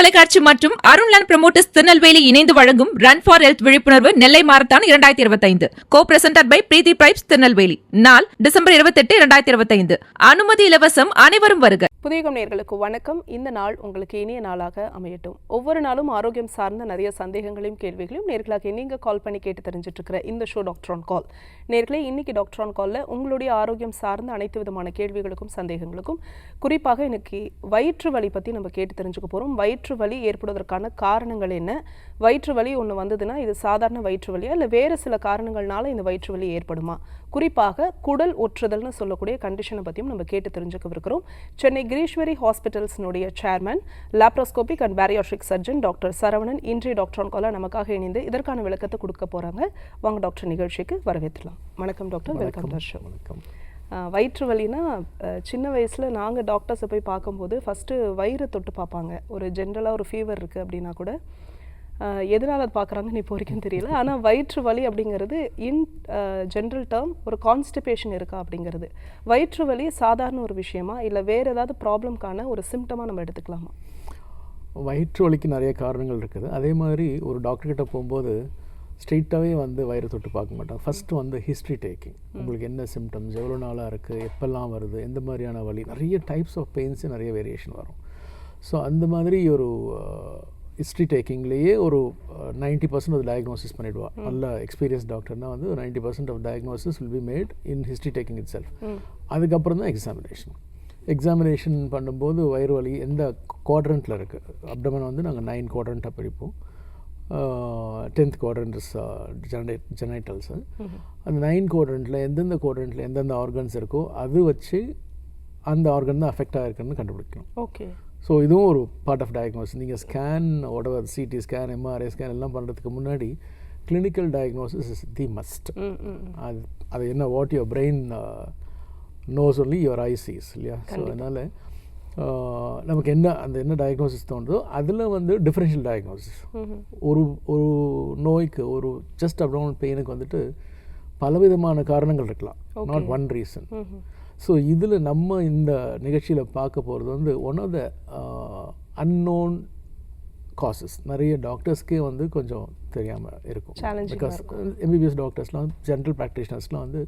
தொலைக்காட்சி மற்றும் அருண்லாண்ட் ப்ரோமோட்டர்ஸ் திருநெல்வேலி இணைந்து வழங்கும் ரன் ஃபார் ஹெல்த் விழிப்புணர்வு நெல்லை marathon 2025 co presented by Preethi bribes Tirunelveli. நாள் டிசம்பர் 28, 2025. அனுமதி இலவசம். அனைவரும் வருக. புதுயுகம் நேயர்களுக்கு வணக்கம். இந்த நாள் உங்களுக்கு இனிய நாளாக அமையட்டும். ஒவ்வொரு நாளும் ஆரோக்கியம் சார்ந்த நிறைய சந்தேகங்களையும் கேள்விகளையும் நேர்களாக நீங்க கால் பண்ணி கேட்டு தெரிஞ்சுட்டு இருக்கிற இந்த ஷோ டாக்டர் ஆன் கால். நேர்களே, இன்னைக்கு டாக்டர் ஆன் கால்ல உங்களுடைய ஆரோக்கியம் சார்ந்த அனைத்து விதமான கேள்விகளுக்கும் சந்தேகங்களுக்கும் குறிப்பாக இன்னைக்கு வயிற்று வலி பத்தி நம்ம கேட்டு தெரிஞ்சுக்க போறோம். வயிற்று வலி ஏற்படுவதற்கான காரணங்கள் என்ன? வயிற்று வலி ஒன்று வந்ததுன்னா இது சாதாரண வயிற்று வலியா இல்லை வேறு சில காரணங்கள்னால இந்த வயிற்று வலி ஏற்படுமா? குறிப்பாக குடல் ஒற்றுதல்னு சொல்லக்கூடிய கண்டிஷனை பற்றியும் நம்ம கேட்டு தெரிஞ்சுக்கவிருக்கிறோம். சென்னை கிரீஸ்வரி ஹாஸ்பிட்டல்ஸினுடைய chairman, laparoscopic and bariatric surgeon doctor Saravanan இன்றைய டாக்டர் ஆன் கால்ல நமக்காக இணைந்து இதற்கான விளக்கத்தை கொடுக்க போறாங்க. வாங்க டாக்டர், நிகழ்ச்சிக்கு வரவேற்றலாம். வணக்கம் டாக்டர், வெல்கம் டு ஷோ. வணக்கம். வயிற்று வலினா சின்ன வயசில் நாங்கள் டாக்டர்ஸை போய் பார்க்கும்போது ஃபஸ்ட்டு வயிறு தொட்டு பார்ப்பாங்க. ஒரு ஜென்ரலாக ஒரு ஃபீவர் இருக்குது அப்படின்னா கூட எதனால் அது பார்க்குறாங்கன்னு இப்போ வரைக்கும் தெரியல. ஆனால் வயிற்று வலி அப்படிங்கிறது இன் ஜென்ரல் டேர்ம் ஒரு கான்ஸ்டிபேஷன் இருக்கா அப்படிங்கிறது. வயிற்று வலி சாதாரண ஒரு விஷயமா இல்லை வேறு ஏதாவது ப்ராப்ளம்க்கான ஒரு சிம்டமாக நம்ம எடுத்துக்கலாமா? வயிற்று வலிக்கு நிறைய காரணங்கள் இருக்குது. அதே மாதிரி ஒரு டாக்டர்கிட்ட போகும்போது ஸ்ட்ரெயிட்டாகவே வந்து வயிறு தொட்டு பார்க்க மாட்டாங்க. ஃபஸ்ட்டு வந்து ஹிஸ்ட்ரி டேக்கிங். உங்களுக்கு என்ன சிம்டம்ஸ், எவ்வளோ நாளாக இருக்குது, எப்போல்லாம் வருது, எந்த மாதிரியான வலி, நிறைய டைப்ஸ் ஆஃப் பெயின்ஸு நிறைய வேரியேஷன் வரும். ஸோ அந்த மாதிரி ஒரு ஹிஸ்ட்ரி டேக்கிங்லேயே ஒரு 90% ஆஃப் டயக்னோசிஸ் பண்ணிவிடுவா. நல்ல எக்ஸ்பீரியன்ஸ் டாக்டர்னால் வந்து 90% of diagnosis will be made in history taking itself. அதுக்கப்புறம் தான் எக்ஸாமினேஷன் பண்ணும்போது வயிறு வலி எந்த குவாட்ரண்ட்டில் இருக்குது. அப்டமன் வந்து நாங்கள் 9 குவாட்ரண்ட்டாக பிரிப்போம். 10th quadrant is genitals. அந்த 9 குவாட்ரண்ட்டில் எந்தெந்த குவாட்ரண்ட்டில் எந்தெந்த ஆர்கன்ஸ் இருக்கோ அது வச்சு அந்த ஆர்கன் தான் அஃபெக்ட் ஆகிருக்குன்னு கண்டுபிடிக்கணும். ஓகே. ஸோ இதுவும் ஒரு பார்ட் ஆஃப் டயக்னோசிஸ். நீங்கள் scan, whatever CT scan, MRI scan எல்லாம் பண்ணுறதுக்கு முன்னாடி clinical diagnosis is the must. அது என்ன, what your brain knows only your eye sees இல்லையா? ஸோ அதனால் நமக்கு என்ன டயக்னோசிஸ் தோணுதோ அதில் வந்து டிஃப்ரென்ஷியல் டயக்னோசிஸ். ஒரு நோய்க்கு, ஒரு ஜஸ்ட் அப்டோமினல் பெயினுக்கு வந்துட்டு பலவிதமான காரணங்கள் இருக்கலாம், நாட் ஒன் ரீசன். ஸோ இதில் நம்ம இந்த நிகழ்ச்சியில் பார்க்க போகிறது வந்து one of the unknown causes. நிறைய டாக்டர்ஸ்க்கே வந்து கொஞ்சம் தெரியாமல் இருக்கும். பிகாஸ் எம்பிபிஎஸ் டாக்டர்ஸ்லாம், ஜென்ரல் ப்ராக்டிஷனர்ஸ்லாம் வந்து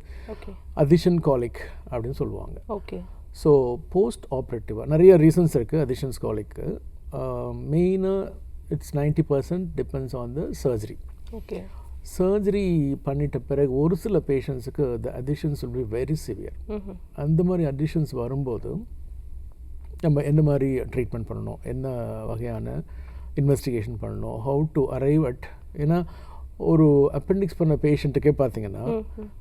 அதிஷன் காலிக் அப்படின்னு சொல்லுவாங்க. ஓகே. ஸோ போஸ்ட் ஆப்ரேட்டிவாக நிறைய ரீசன்ஸ் இருக்குது அதிஷன்ஸ் காலிக்கு. மெயினாக it's 90% depends on the surgery. Okay. Surgery பண்ணிட்ட பிறகு ஒரு சில பேஷண்ட்ஸுக்கு the adhesions will be very severe. அந்த மாதிரி அடிஷன்ஸ் வரும்போது நம்ம என்ன மாதிரி ட்ரீட்மெண்ட் பண்ணணும், என்ன வகையான இன்வெஸ்டிகேஷன் பண்ணணும், ஹவு டு அரைவ் அட். ஏன்னா ஒரு அப்பெண்டிக்ஸ் பண்ண பேஷண்ட்டுக்கே பார்த்தீங்கன்னா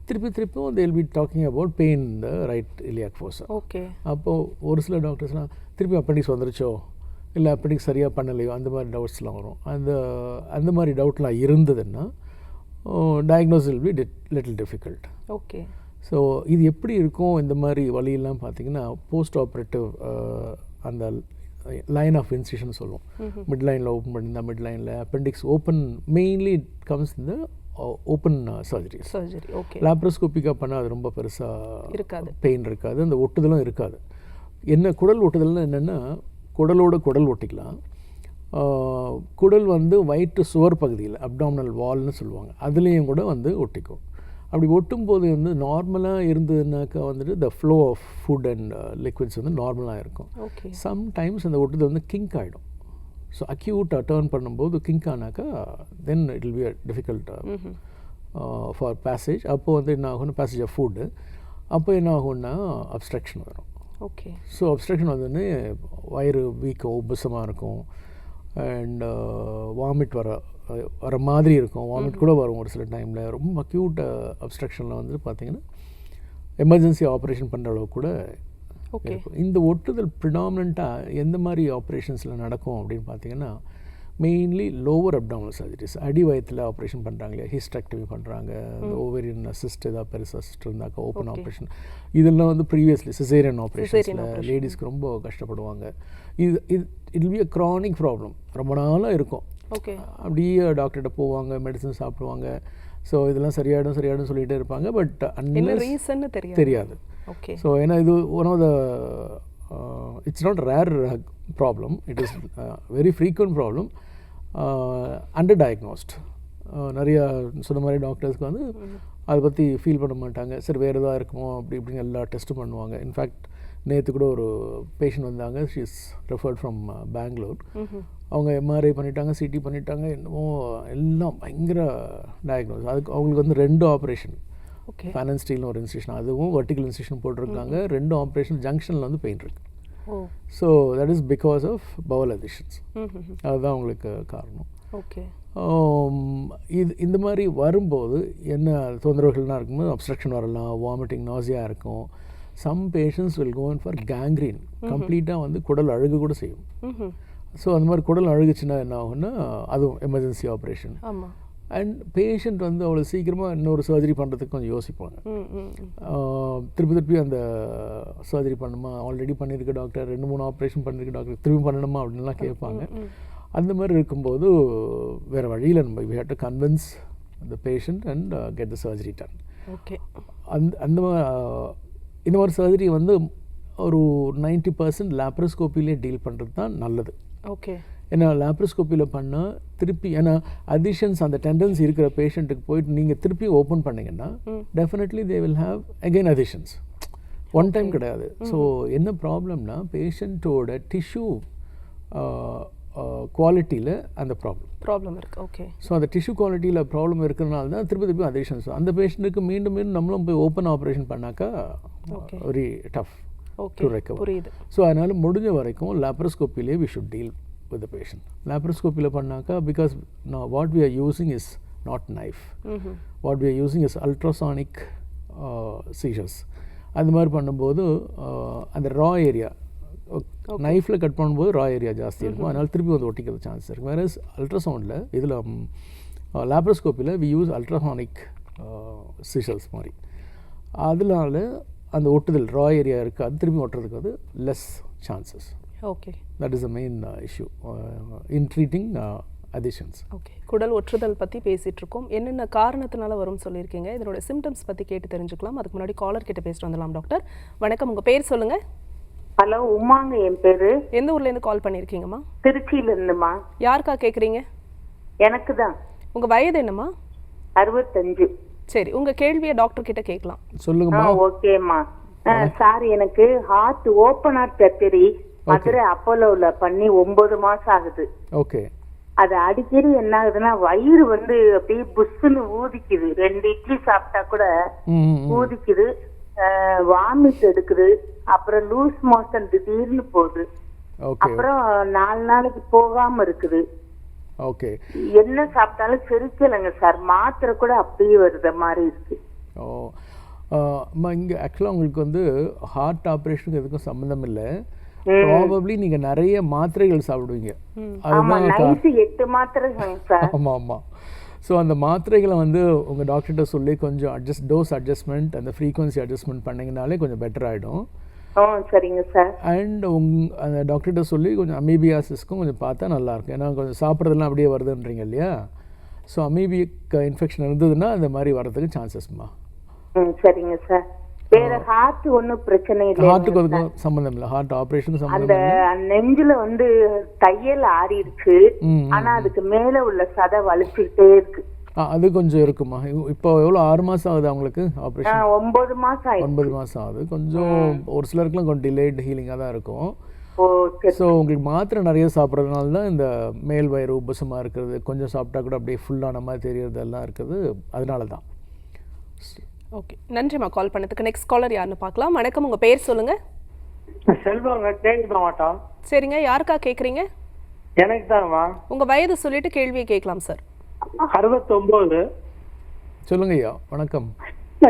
திருப்பியும் they will be talking about pain in the right iliac fossa. Okay. அப்போது ஒரு சில டாக்டர்ஸ்லாம் திருப்பி அப்பெண்டிக்ஸ் வந்துருச்சோ, இல்லை அப்பெண்டிக்ஸ் சரியாக பண்ணலையோ, அந்த மாதிரி டவுட்ஸ்லாம் வரும். அந்த மாதிரி டவுட்லாம் இருந்ததுன்னா diagnosis will be little difficult. Okay. So இது எப்படி இருக்கும் இந்த மாதிரி வலியெல்லாம் பார்த்தீங்கன்னா, போஸ்ட் ஆப்ரேட்டிவ் அந்த லைன் ஆஃப் இன்சிஷன் சொல்லுவோம். மிட் லைனில் ஓப்பன் பண்ணியிருந்தா மிட் லைனில் appendix open, mainly it comes இந்த ஓப்பன் சர்ஜரி. ஓகே. லாப்ரோஸ்கோபிக்காக பண்ணால் அது ரொம்ப பெருசாக இருக்காது, பெயின் இருக்காது, அந்த ஒட்டுதலும் இருக்காது. என்ன குடல் ஒட்டுதல்னு என்னென்னா, குடலோட குடல் ஒட்டிக்கலாம். குடல் வந்து வயிற்று சுவர் பகுதியில் அப்டாமினல் வால்னு சொல்லுவாங்க, அதுலேயும் கூட வந்து ஒட்டிக்கும். அப்படி ஒட்டும்போது வந்து நார்மலாக இருந்ததுனாக்கா வந்துட்டு the flow of food and liquids வந்து நார்மலாக இருக்கும். சம்டைம்ஸ் அந்த ஒட்டுதல் வந்து கிங்க் ஆகிடும். ஸோ அக்யூட்டாக டேர்ன் பண்ணும்போது கிங்க் ஆனாக்கா then it will be a difficult for passage. அப்போது வந்து என்ன ஆகும்னா, பேசேஜ் ஆஃப் ஃபுட்டு, அப்போ என்ன ஆகும்னா அப்ஸ்ட்ரக்ஷன் வரும். ஓகே. ஸோ அப்ஸ்ட்ரக்ஷன் வந்தோடனே வயிறு வீக்கம், உபசமாக இருக்கும், அண்ட் வாமிட் வர மாதிரி இருக்கும். வாமிட் கூட வரும் ஒரு சில டைமில். ரொம்ப அக்யூட் அப்ஸ்ட்ரக்ஷனில் வந்து பார்த்திங்கன்னா எமர்ஜென்சி ஆப்ரேஷன் பண்ணுற அளவுக்கு கூட இருக்கும். இந்த ஒட்டுதல் ப்ரிடாமினண்ட்டாக எந்த மாதிரி ஆப்ரேஷன்ஸில் நடக்கும் அப்படின்னு பார்த்தீங்கன்னா, மெயின்லி லோவர் அப்டாமினல் சர்ஜரிஸ். அடி வயத்தில் ஆப்ரேஷன் பண்ணுறாங்க இல்லையா, ஹிஸ்டெக்டமி பண்ணுறாங்க, இந்த ஓவேரியன் சிஸ்ட் ஏதாவது பெருசாக சிஸ்ட் இருந்தாக்கா ஓப்பன் ஆப்ரேஷன். இதெல்லாம் வந்து ப்ரீவியஸ்லி சிசேரியன் ஆப்ரேஷன்ஸில் லேடிஸ்க்கு ரொம்ப கஷ்டப்படுவாங்க. It will be a chronic problem, ரொம்ப நாளாக இருக்கும். ஓகே. அப்படியே டாக்டர்கிட்ட போவாங்க, மெடிசன் சாப்பிடுவாங்க. ஸோ இதெல்லாம் சரியாயிடும் சொல்லிகிட்டே இருப்பாங்க. பட் ரீசன் தெரியாது. ஓகே. ஸோ ஏன்னா இது one of the it's not rare problem, it is very frequent problem, under diagnosed. நிறையா சொன்ன மாதிரி டாக்டர்ஸ்க்கு வந்து அதை பற்றி ஃபீல் பண்ண மாட்டாங்க. சரி வேறு எதாவது இருக்குமோ அப்படி இப்படின்னு எல்லா டெஸ்ட்டும் பண்ணுவாங்க. இன்ஃபேக்ட் நேற்று கூட ஒரு பேஷண்ட் வந்தாங்க, she is referred from Bangalore. அவங்க எம்ஆர்ஐ பண்ணிட்டாங்க, சிடி பண்ணிட்டாங்க, என்னமோ எல்லாம் பயங்கர டயக்னோஸ். அதுக்கு அவங்களுக்கு வந்து 2 ஆப்ரேஷன், ஃபேனன் ஸ்டீல்னு ஒரு இன்ஸ்டியூஷன், அதுவும் வெர்டிகல் இன்ஸ்டியூஷன் போட்டிருக்காங்க. 2 ஆப்ரேஷன், ஜங்ஷனில் வந்து பெயின் இருக்குது. So that is because of bowel adhesions. அதுதான் உங்களுக்கு காரணம். ஓகே. இந்த மாதிரி வரும்போது என்ன தொந்தரவுகள்லாம் இருக்கும்போது அப்ஸ்ட்ரக்ஷன் வரலாம், வாமிட்டிங், நாசியா இருக்கும். Some patients will go in for gangrene, கம்ப்ளீட்டாக வந்து குடல் அழுகு கூட செய்யும். ஸோ அந்த மாதிரி குடல் அழுகுச்சுன்னா என்ன ஆகும்னா அதுவும் எமர்ஜென்சி ஆப்ரேஷன். அண்ட் பேஷண்ட் வந்து அவ்வளோ சீக்கிரமாக இன்னொரு சர்ஜரி பண்ணுறதுக்கு கொஞ்சம் யோசிப்பாங்க. திருப்பி அந்த சர்ஜரி பண்ணுமா, ஆல்ரெடி பண்ணியிருக்க டாக்டர், 2-3 ஆப்ரேஷன் பண்ணியிருக்க டாக்டர், திரும்பி பண்ணணுமா அப்படின்லாம் கேட்பாங்க. அந்த மாதிரி இருக்கும்போது வேறு வழியில் நம்ம we have to convince the patient and get the surgery done. Okay. இந்த மாதிரி சர்ஜரி வந்து ஒரு 90% லேப்ரோஸ்கோப்பிலே டீல் பண்ணுறது தான் நல்லது. ஓகே. ஏன்னா லேப்ரோஸ்கோப்பியில் பண்ணால் திருப்பி, ஏன்னா அடிஷன்ஸ் அந்த டெண்டன்சி இருக்கிற பேஷண்ட்டுக்கு போயிட்டு நீங்கள் திருப்பி ஓப்பன் பண்ணிங்கன்னா definitely they will have again adhesions. One time கிடையாது. ஸோ என்ன ப்ராப்ளம்னா பேஷண்ட்டோட டிஷ்யூ குவாலிட்டியில் அந்த ப்ராப்ளம் இருக்குது. ஓகே. ஸோ அந்த டிஷ்யூ குவாலிட்டியில் ப்ராப்ளம் இருக்கிறதுனால தான் திருப்பி அடிஷன்ஸ். அந்த பேஷண்ட்டுக்கு மீண்டும் நம்மளும் போய் ஓப்பன் ஆப்ரேஷன் பண்ணாக்கா very tough to recover. So அதனால் முடிஞ்ச வரைக்கும் லேப்ரோஸ்கோப்பிலே we should deal with the patient. லேப்ரோஸ்கோப்பியில் பண்ணாக்கா, because now what we are using is not knife. What we are using is ultrasonic seizures. அந்த மாதிரி பண்ணும்போது அந்த ரா ஏரியா நைஃப்பில் கட் பண்ணும்போது ரா ஏரியா ஜாஸ்தி இருக்கும், அதனால் திருப்பி வந்து ஒட்டிக்கிறது சான்ஸ் இருக்குது. வேறு அல்ட்ராசவுண்டில் இதில் லேப்ரோஸ்கோப்பியில் வி யூஸ் அல்ட்ராசானிக் சீஷர்ஸ் மாதிரி. அதனால அந்த ஒட்டுதல் ரா ஏரியா இருக்குது, அது திருப்பி ஒட்டுறதுக்கு வந்து less chances. Okay. That is the main issue in treating additions. Okay. குடல் ஒற்றுதல் பற்றி பேசிகிட்டு இருக்கோம். என்னென்ன காரணத்தினால வரும்னு சொல்லியிருக்கீங்க. இதனோட சிம்டம்ஸ் பற்றி கேட்டு தெரிஞ்சுக்கலாம். அதுக்கு முன்னாடி காலர் கிட்ட பேசிட்டு வந்துடலாம். டாக்டர் வணக்கம், உங்கள் பேர் சொல்லுங்கள். ஹலோ, உமாங்க என் பேரு. எந்த ஊர்லேருந்து கால் பண்ணியிருக்கீங்கம்மா? திருச்சியிலேருந்துமா. யாருக்கா கேட்குறீங்க? எனக்கு தான். உங்கள் வயது என்னம்மா? 65. சரி, உங்கள் கேள்வியை டாக்டர் கிட்ட கேட்கலாம். சொல்லுங்கம்மா. ஓகேம்மா. சார், எனக்கு heart open heart surgery Madurai அப்போலோல பண்ணி 9 மாசம் ஆகுது. ஓகே. அது அடிக்கடி என்ன ஆகுதுன்னா வயிறு வந்து அப்படியே புஷ்ஷுன்னு ஊதிக்குது. 2 இட்லி சாப்பிட்டா கூட ஊதிக்குது, வாமிட் எடுக்குது, அப்புறம் லூஸ் மோஷன் திடீர்னு போகுது, அப்புறம் 4 நாளைக்கு போகாம இருக்குது. ஓகே. என்ன சாப்பிட்டாலும் செரிக்கலைங்க சார், மாத்திரை கூட அப்படியே வருது மாதிரி இருக்கு. இங்கே ஆக்சுவலாக உங்களுக்கு வந்து ஹார்ட் ஆப்ரேஷனுக்கு எதுக்கும் சம்மந்தம் இல்லை. ப்ராபப்ளி நீங்கள் நிறைய மாத்திரைகள் சாப்பிடுவீங்க. அதுதான் 8 மாத்திரை. ஆமாம் ஆமாம். ஸோ அந்த மாத்திரைகளை வந்து உங்கள் டாக்டர்கிட்ட சொல்லி கொஞ்சம் டோஸ் அட்ஜஸ்ட்மெண்ட், அந்த ஃப்ரீக்வன்சி அட்ஜஸ்ட்மெண்ட் பண்ணிங்கனாலே கொஞ்சம் பெட்டர் ஆகிடும். சரிங்க சார். அண்ட் அந்த டாக்டர்கிட்ட சொல்லி கொஞ்சம் அமீபியாசிஸ்க்கும் கொஞ்சம் பார்த்தா நல்லாயிருக்கும். ஏன்னா கொஞ்சம் சாப்பிட்றதுலாம் அப்படியே வருதுன்றீங்க இல்லையா? ஸோ அமீபிக் இன்ஃபெக்ஷன் இருந்ததுன்னா அந்த மாதிரி வர்றதுக்கு சான்சஸ்மா. சரிங்க சார். வேற ஹார்ட் ஒன்றும் பிரச்சனை இல்லை? ஹார்ட்டுக்கு அதுக்கும் சம்மந்தம் இல்லை, ஹார்ட் ஆப்ரேஷனுக்கு சம்மந்தம் இல்லை. அந்த நெஞ்சில் வந்து தையல் ஆறிடுச்சு, ஆனா அதுக்கு மேல உள்ள சதை வலிச்சுக்கிட்டே இருக்கு. அது கொஞ்சம் இருக்குமா? இப்போ எவ்வளோ 6 மாதம் ஆகுது அவங்களுக்கு ஆப்ரேஷன்? 9 மாசம் ஆகுது. 9 மாதம் ஆகுது. கொஞ்சம் ஒரு சிலருக்குலாம் கொஞ்சம் டிலேட் ஹீலிங்காக தான் இருக்கும். ஸோ உங்களுக்கு மாத்திரை நிறைய சாப்பிட்றதுனால தான் இந்த மேல் வயிறு உபசமாக இருக்கிறது, கொஞ்சம் சாப்பிட்டா கூட அப்படியே ஃபுல்லான மாதிரி தெரியறதெல்லாம் இருக்குது, அதனால தான். ஓகே, நன்றிம்மா கால் பண்ணதுக்கு. நெக்ஸ்ட் காலர் யாருன்னு பார்க்கலாம். வணக்கம், உங்கள் பேர் சொல்லுங்கள். செல்வங்க, தேனி மாவட்டம். சரிங்க, யாருக்கா கேட்குறீங்க? எனக்கு தான்மா. உங்கள் வயது சொல்லிட்டு கேள்வியை கேட்கலாம் சார். 69. சொல்லுங்க ஐயா. வணக்கம்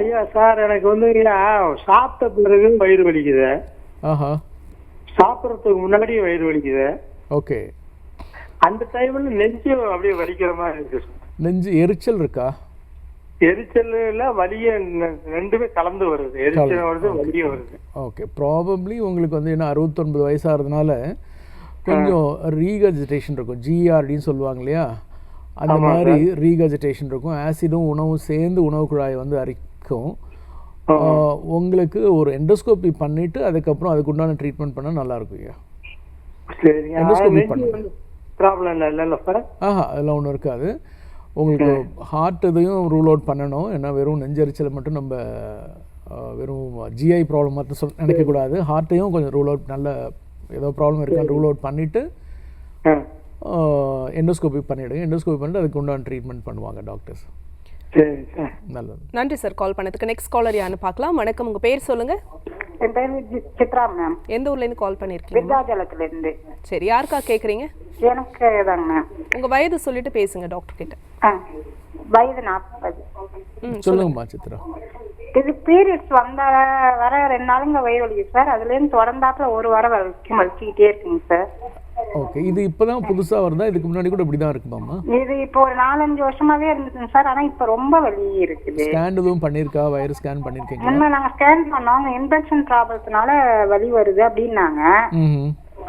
ஐயா. சார், எனக்கு வந்து சாப்பிட்ட பிறகு வயிறு வலிக்குது. ஆஹா. சாப்பிட்றதுக்கு முன்னாடி வயிறு வலிக்குது. ஓகே. அந்த டைம்ல நெஞ்சு அப்படியே வலிக்கிற மாதிரி இருக்கு. நெஞ்சு எரிச்சல் இருக்கா? எரிச்சல் வலிய ரெண்டுமே கலந்து வருது. எரிச்சல் வருது, வலியும் வருது. ஓகே. ப்ராபப்ளி உங்களுக்கு வந்து என்ன 69 வயசாகிறதுனால கொஞ்சம் ரீகஜிடேஷன் இருக்கும், ஜிஆர்டின்னு சொல்லுவாங்க இல்லையா, அந்த மாதிரி ரீகஜிடேஷன் இருக்கும். ஆசிடும் உணவும் சேர்ந்து உணவு குழாயை வந்து அரிக்கும். உங்களுக்கு ஒரு எண்டோஸ்கோபி பண்ணிவிட்டு அதுக்கப்புறம் அதுக்கு உண்டான ட்ரீட்மெண்ட் பண்ணால் நல்லாயிருக்கும் ஐயா. சரிங்க. எண்டோஸ்கோபி பண்ணுங்க. ப்ராப்ளம் இல்லைல்ல சார்? அதெல்லாம் ஒன்றும் இருக்காது. உங்களுக்கு ஹார்ட் இதையும் ரூல் அவுட் பண்ணணும். ஏன்னா வெறும் நெஞ்சரிச்சலை மட்டும் நம்ம வெறும் ஜிஐ ப்ராப்ளம் மட்டும் நினைக்கக்கூடாது. ஹார்ட்டையும் கொஞ்சம் ரூல் அவுட், நல்ல ஏதோ ப்ராப்ளம் இருக்கான்னு ரூல் அவுட் பண்ணிவிட்டு எண்டோஸ்கோபி பண்ணிவிடுங்க. எண்டோஸ்கோபி பண்ணிட்டு அதுக்கு உண்டான ட்ரீட்மெண்ட் பண்ணுவாங்க டாக்டர்ஸ். சரி சார். நல்லது. நன்றி சார் கால் பண்ணதுக்கு. நெக்ஸ்ட் காலர் யாருன்னு பார்க்கலாம். வணக்கம், உங்கள் பேர் சொல்லுங்கள். என் பேர் சித்ரா மேம். எந்த ஊர்லேருந்து கால் பண்ணியிருக்கீங்க? விருதாச்சலத்துலேருந்து. சரி, யாருக்கா கேட்குறீங்க? எனக்கு தாங்க மேம். உங்கள் வயது சொல்லிட்டு பேசுங்க டாக்டர் கிட்ட. வயது 40. சொல்லுங்கம்மா சித்ரா. இது பீரியட்ஸ் வர 2 நாளுங்க வயிறு வலிக்குது சார். அதுலேருந்து தொடர்ந்தாப்புல ஒரு வாரம் வலிச்சுக்கிட்டே இருக்குங்க சார். ஓகே, இது இப்போதான் புதுசாக வருதா? இதுக்கு முன்னாடி கூட இப்படி தான் இருக்குமாம்மா? இது இப்போ ஒரு 4-5 வருஷமாவே இருந்துச்சுங்க சார். ஆனால் இப்போ ரொம்ப வலி இருக்குது. ஸ்கேன் எதுவும் பண்ணியிருக்கா? வயிறு ஸ்கேன் பண்ணியிருக்கீங்க? என்ன, நாங்கள் ஸ்கேன் பண்ணோம், இன்ஃபெக்ஷன் ப்ராப்ளத்தினால வலி வருது அப்படின்னாங்க.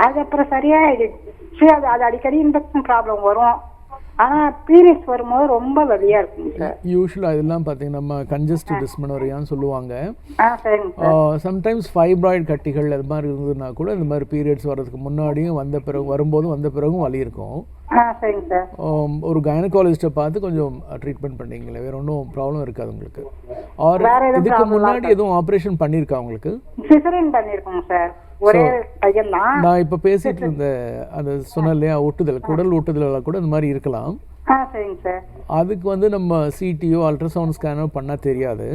அது அப்புறம் சரியாயிடுச்சு. அது அடிக்கடி இன்ஃபெக்ஷன் ப்ராப்ளம் வரும். ஆனால் பீரியட்ஸ் வரும்போது ரொம்ப வலியா இருக்குங்க சார். யூஸ்வலாக இதெல்லாம் பார்த்தீங்கன்னா நம்ம கன்ஜஸ்டிவ் டிஸ்மெனோரியான்னு சொல்லுவாங்க. சரிங்க சார். சம்டைம்ஸ் ஃபைப்ராய்டு கட்டிகள் அது மாதிரி இருந்ததுன்னா கூட இந்த மாதிரி பீரியட்ஸ் வர்றதுக்கு முன்னாடியும் வரும்போதும் வந்த பிறகும் வலி இருக்கும். சரிங்க சார். ஒரு கைனகாலஜிஸ்ட்டை பார்த்து கொஞ்சம் ட்ரீட்மெண்ட் பண்ணிங்களேன், வேற ஒன்றும் ப்ராப்ளம் இருக்காது உங்களுக்கு. ஆர் இதுக்கு முன்னாடி எதுவும் ஆப்ரேஷன் பண்ணியிருக்கா உங்களுக்கு? சிசரியன் பண்ணியிருக்கோங்க சார். ஒரே பையன் தான். நான் இப்போ பேசிட்டு இருந்த அந்த சொன்ன இல்லையா ஒட்டுதல், குடல் ஒட்டுதல் கூட இந்த மாதிரி இருக்கலாம். சரிங்க சார். அதுக்கு வந்து நம்ம சிடியோ அல்ட்ராசவுண்ட் ஸ்கேனோ பண்ணால் தெரியாது.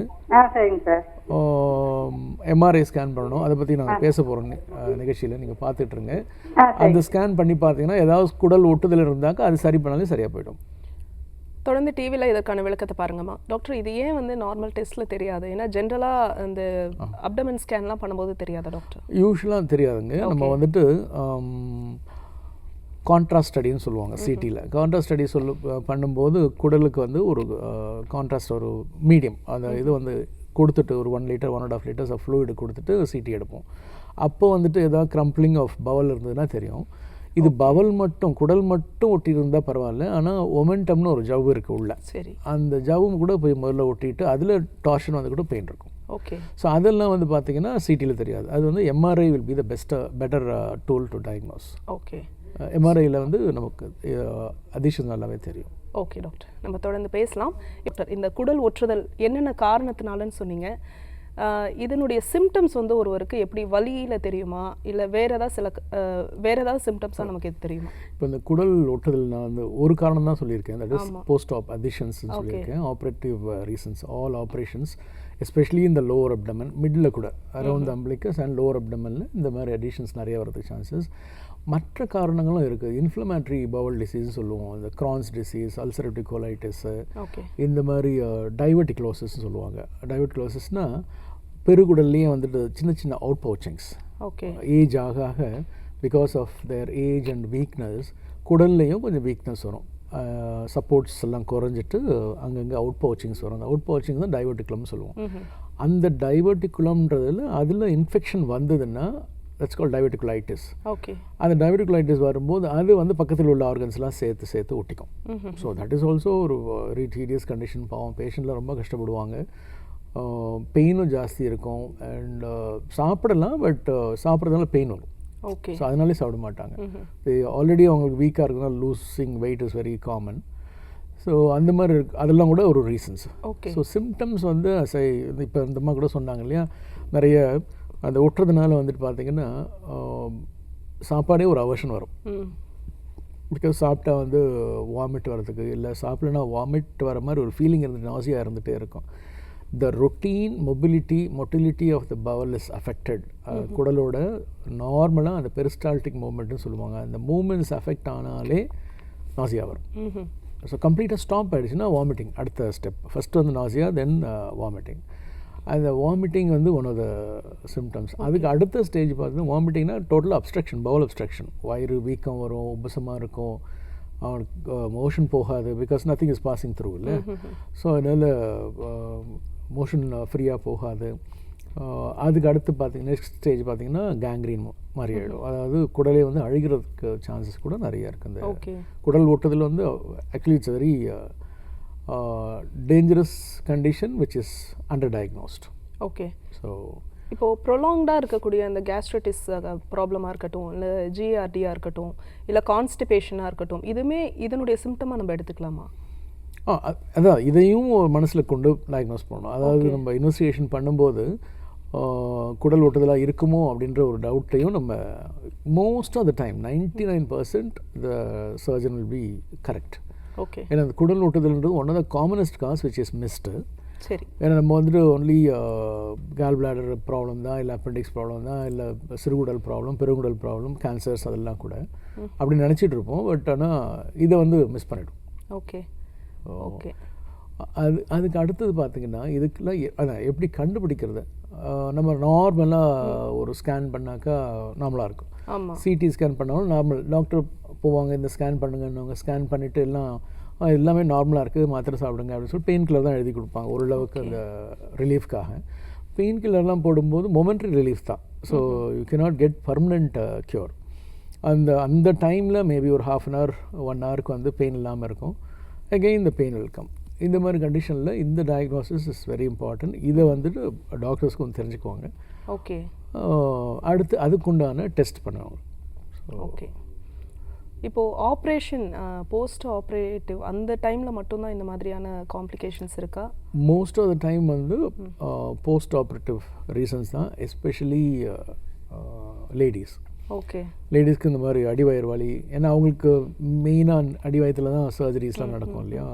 சரிங்க சார். எம்ஆர்ஐ ஸ்கேன் பண்ணணும். அதை பற்றி நாங்கள் பேச போகிறோம் நிகழ்ச்சியில், நீங்கள் பார்த்துட்டு இருங்க. அந்த ஸ்கேன் பண்ணி பார்த்தீங்கன்னா ஏதாவது குடல் ஒட்டுதல் இருந்தாக்க அது சரி பண்ணாலே சரியாக போயிடும். தொடர்ந்து டிவியில் இதற்கான விளக்கத்தை பாருங்கம்மா. டாக்டர், இது ஏன் வந்து நார்மல் டெஸ்ட்டில் தெரியாது? ஏன்னா ஜென்ரலாக அந்த அப்டமன் ஸ்கேன்லாம் பண்ணும்போது தெரியாதா டாக்டர்? யூஸ்வலாக தெரியாதுங்க. நம்ம வந்துட்டு கான்ட்ராஸ்ட் ஸ்டடின்னு சொல்லுவாங்க சிடியில். கான்ட்ராஸ்ட் ஸ்டடி பண்ணும்போது குடலுக்கு வந்து ஒரு கான்ட்ராஸ்ட், ஒரு மீடியம் அந்த இது வந்து கொடுத்துட்டு ஒரு 1 லிட்டர் 1.5 லிட்டர்ஸ் ஆஃப் ஃப்ளூயிடு கொடுத்துட்டு சிடி எடுப்போம். அப்போ வந்துட்டு ஏதாவது க்ரம்ப்ளிங் ஆஃப் பவல் இருந்ததுன்னா தெரியும். இது பவல் மட்டும், குடல் மட்டும் ஒட்டி இருந்தால் பரவாயில்ல. ஆனால் ஒமெண்டம்னு ஒரு ஜவ்வு இருக்குது உள்ள. சரி. அந்த ஜவ்வும் கூட போய் முதல்ல ஒட்டிட்டு அதில் டார்ஷன் வந்து கூட பெயின் இருக்கும். ஓகே. ஸோ அதெல்லாம் வந்து பார்த்தீங்கன்னா சிடியில் தெரியாது. அது வந்து MRI will be the better tool to diagnose. Okay. எம்ஆர்ஐயில் வந்து நமக்கு அதிஷன் நல்லாவே தெரியும். ஓகே டாக்டர், நம்ம தொடர்ந்து பேசலாம். டாக்டர், இந்த குடல் ஒற்றுதல் என்னென்ன காரணத்தினாலன்னு சொன்னீங்க. இதனுடைய சிம்டம்ஸ் வந்து ஒருவருக்கு எப்படி வலியில் தெரியுமா, இல்லை வேறு ஏதாவது சிம்டம்ஸாக நமக்கு எது தெரியுமா? இப்போ இந்த குடல் ஒட்டுதல் நான் வந்து ஒரு காரணம் தான் சொல்லியிருக்கேன். தட் இஸ் போஸ்ட் ஆப் அடிஷன்ஸ்னு சொல்லியிருக்கேன். Operative reasons, all operations especially இந்த லோவர் அப்டமன், மிடில் கூட அரௌண்ட் த அம்பிளிக்கஸ் அண்ட் லோவர் அப்டமனில் இந்த மாதிரி அடிஷன்ஸ் நிறைய வரதுக்கு சான்சஸ். மற்ற காரணங்களும் இருக்குது. இன்ஃப்ளமேட்ரி பவல் டிசீஸ் சொல்லுவோம், இந்த கிரான்ஸ் டிசீஸ், அல்சரேட்டிவ் கோலைட்டிஸு, இந்த மாதிரி டைவர்டிக்ளோசிஸ்ன்னு சொல்லுவாங்க. டைவர்டிக்ளோசிஸ்னால் பெருகுடல்லையே வந்துட்டு சின்ன சின்ன அவுட் பவுச்சிங்ஸ். ஏஜ் ஆக ஆக because of their age and weakness குடல்லையும் கொஞ்சம் வீக்னஸ் வரும். சப்போர்ட்ஸ் எல்லாம் குறைஞ்சிட்டு அங்கங்கே அவுட் பவுச்சிங்ஸ் வரும். அந்த அவுட் பவுச்சிங் தான் டைவர்டிகுலம்னு சொல்லுவோம். அந்த டைவர்டிகுலம்ன்றதில் அதில் இன்ஃபெக்ஷன் வந்ததுன்னா தட்ஸ் கால்ட் டைவர்டிகுலைட்டிஸ். ஓகே. அந்த டைவர்டிகுலைட்டிஸ் வரும்போது அது வந்து பக்கத்தில் உள்ள ஆர்கன்ஸ்லாம் சேர்த்து ஒட்டிக்கும். ஸோ தட் இஸ் ஆல்சோ ஒரு வெரி சீரியஸ் கண்டிஷன். பாவம் பேஷண்ட்லாம் ரொம்ப கஷ்டப்படுவாங்க. பெயினும் ஜாஸ்தி இருக்கும். அண்ட் சாப்பிடலாம், பட் சாப்பிட்றதுனால பெயின் வரும். ஓகே. ஸோ அதனாலே சாப்பிட மாட்டாங்க. ஆல்ரெடி அவங்களுக்கு வீக்காக இருக்குதுனால losing weight is very common. So அந்த மாதிரி அதெல்லாம் கூட ஒரு ரீசன்ஸ். ஸோ சிம்டம்ஸ் வந்து இப்போ இந்த மாதிரி கூட சொன்னாங்க இல்லையா, நிறைய அந்த ஒட்டுறதுனால வந்துட்டு பார்த்திங்கன்னா சாப்பாடே ஒரு அவர்ஷன் வரும். பிகாஸ் சாப்பிட்டா வந்து வாமிட் வரதுக்கு, இல்லை சாப்பிட்லன்னா வாமிட் வர மாதிரி ஒரு ஃபீலிங் இருந்துட்டு நாசியாக இருந்துகிட்டே இருக்கும். The routine motility of the bowel is affected. குடலோட நார்மலாக அந்த பெரிஸ்டால்டிக் மூமெண்ட்னு சொல்லுவாங்க, அந்த மூமெண்ட்ஸ் அஃபெக்ட் ஆனாலே நாசியா வரும். ஸோ கம்ப்ளீட்டாக ஸ்டாப் ஆகிடுச்சுன்னா வாமிட்டிங் அடுத்த ஸ்டெப். ஃபஸ்ட்டு வந்து நாசியா, தென் வாமிட்டிங். அந்த வாமிட்டிங் வந்து ஒன் ஆஃப் த சிம்டம்ஸ். அதுக்கு அடுத்த ஸ்டேஜ் பார்த்தீங்கன்னா வாமிட்டிங்னா டோட்டலாக அப்ஸ்ட்ரக்ஷன், பவுல் அப்ஸ்ட்ரக்ஷன். வயிறு வீக்கம் வரும், உபசமாக இருக்கும், அவனுக்கு மோஷன் போகாது, because nothing is passing through இல்லை. ஸோ அதனால் மோஷன் ஃப்ரீயாக போகாது. அதுக்கு அடுத்து பார்த்திங்கன்னா நெக்ஸ்ட் ஸ்டேஜ் பார்த்திங்கன்னா கேங்க்ரீன் மாதிரி ஆகிடும். அதாவது குடலே வந்து அழுகிறதுக்கு சான்சஸ் கூட நிறையா இருக்குது. அந்த குடல் ஓட்டுதல் வந்து actually it's very dangerous condition which is under diagnosed. Okay. So இப்போ ப்ரொலாங்டாக இருக்கக்கூடிய அந்த கேஸ்ட்ரைட்டிஸ் ப்ராப்ளமாக இருக்கட்டும், இல்லை ஜிஆர்டியாக இருக்கட்டும், இல்லை கான்ஸ்டிபேஷனாக இருக்கட்டும், இதுவுமே இதனுடைய சிம்டமாக நம்ம எடுத்துக்கலாமா? அதான் இதையும் மனசில் கொண்டு டயக்னோஸ் பண்ணணும். அதாவது நம்ம இன்வெஸ்டிகேஷன் பண்ணும்போது குடல் ஒட்டுதலாக இருக்குமோ அப்படின்ற ஒரு டவுட்டையும் நம்ம most of the time 99% the surgeon will be correct. Okay. ஏன்னா அந்த குடல் ஒட்டுதல்ன்றது one of the commonest cause which is missed. சரி. ஏன்னா நம்ம வந்துட்டு ஒன்லி கால் பிளாடர் ப்ராப்ளம் தான், இல்லை அப்பெண்டிக்ஸ் ப்ராப்ளம் தான், இல்லை சிறுகுடல் ப்ராப்ளம், பெருங்குடல் ப்ராப்ளம், கேன்சர்ஸ் அதெல்லாம் கூட அப்படி நினச்சிட்டு இருப்போம். பட் ஆனால் இதை வந்து மிஸ் பண்ணிடும். ஓகே. ஓகே. அதுக்கு அடுத்தது பார்த்திங்கன்னா இதுக்கெல்லாம் அதான் எப்படி கண்டுபிடிக்கிறது. நம்ம நார்மலாக ஒரு ஸ்கேன் பண்ணாக்கா நார்மலாக இருக்கும். சிடி ஸ்கேன் பண்ணாலும் நார்மல். டாக்டர் போவாங்க, இந்த ஸ்கேன் பண்ணுங்கன்னு ஸ்கேன் பண்ணிவிட்டு எல்லாமே நார்மலாக இருக்குது, மாத்திரை சாப்பிடுங்க அப்படின்னு சொல்லி பெயின் கில்லர் தான் எழுதி கொடுப்பாங்க ஓரளவுக்கு அந்த ரிலீஃப்காக. பெயின் கில்லர்லாம் போடும்போது மொமெண்ட்ரி ரிலீஃப் தான். So you cannot get permanent cure. அந்த டைமில் மேபி ஒரு 1/2 hour 1 hourக்கு வந்து பெயின் இல்லாமல் இருக்கும். அகெயின் இந்த பெயின் வில் கம். இந்த மாதிரி கண்டிஷனில் இந்த டயக்னோசிஸ் இஸ் வெரி இம்பார்ட்டன்ட். இதை வந்துட்டு டாக்டர்ஸ்க்கு வந்து தெரிஞ்சுக்குவாங்க. ஓகே. அடுத்து அதுக்குண்டான டெஸ்ட் பண்ணுவாங்க. ஓகே. இப்போது ஆப்ரேஷன் போஸ்ட் ஆப்ரேட்டிவ் அந்த டைமில் மட்டும்தான் இந்த மாதிரியான காம்ப்ளிகேஷன்ஸ் இருக்கா? மோஸ்ட் ஆஃப் த டைம் வந்து போஸ்ட் ஆப்ரேட்டிவ் ரீசன்ஸ் தான், எஸ்பெஷலி லேடிஸ். ஓகே. லேடிஸ்க்கு இந்த மாதிரி அடிவயிறு வலி, ஏன்னா அவங்களுக்கு மெயினாக அடிவயத்தில் தான் சர்ஜரிஸ்லாம் நடக்கும் இல்லையா.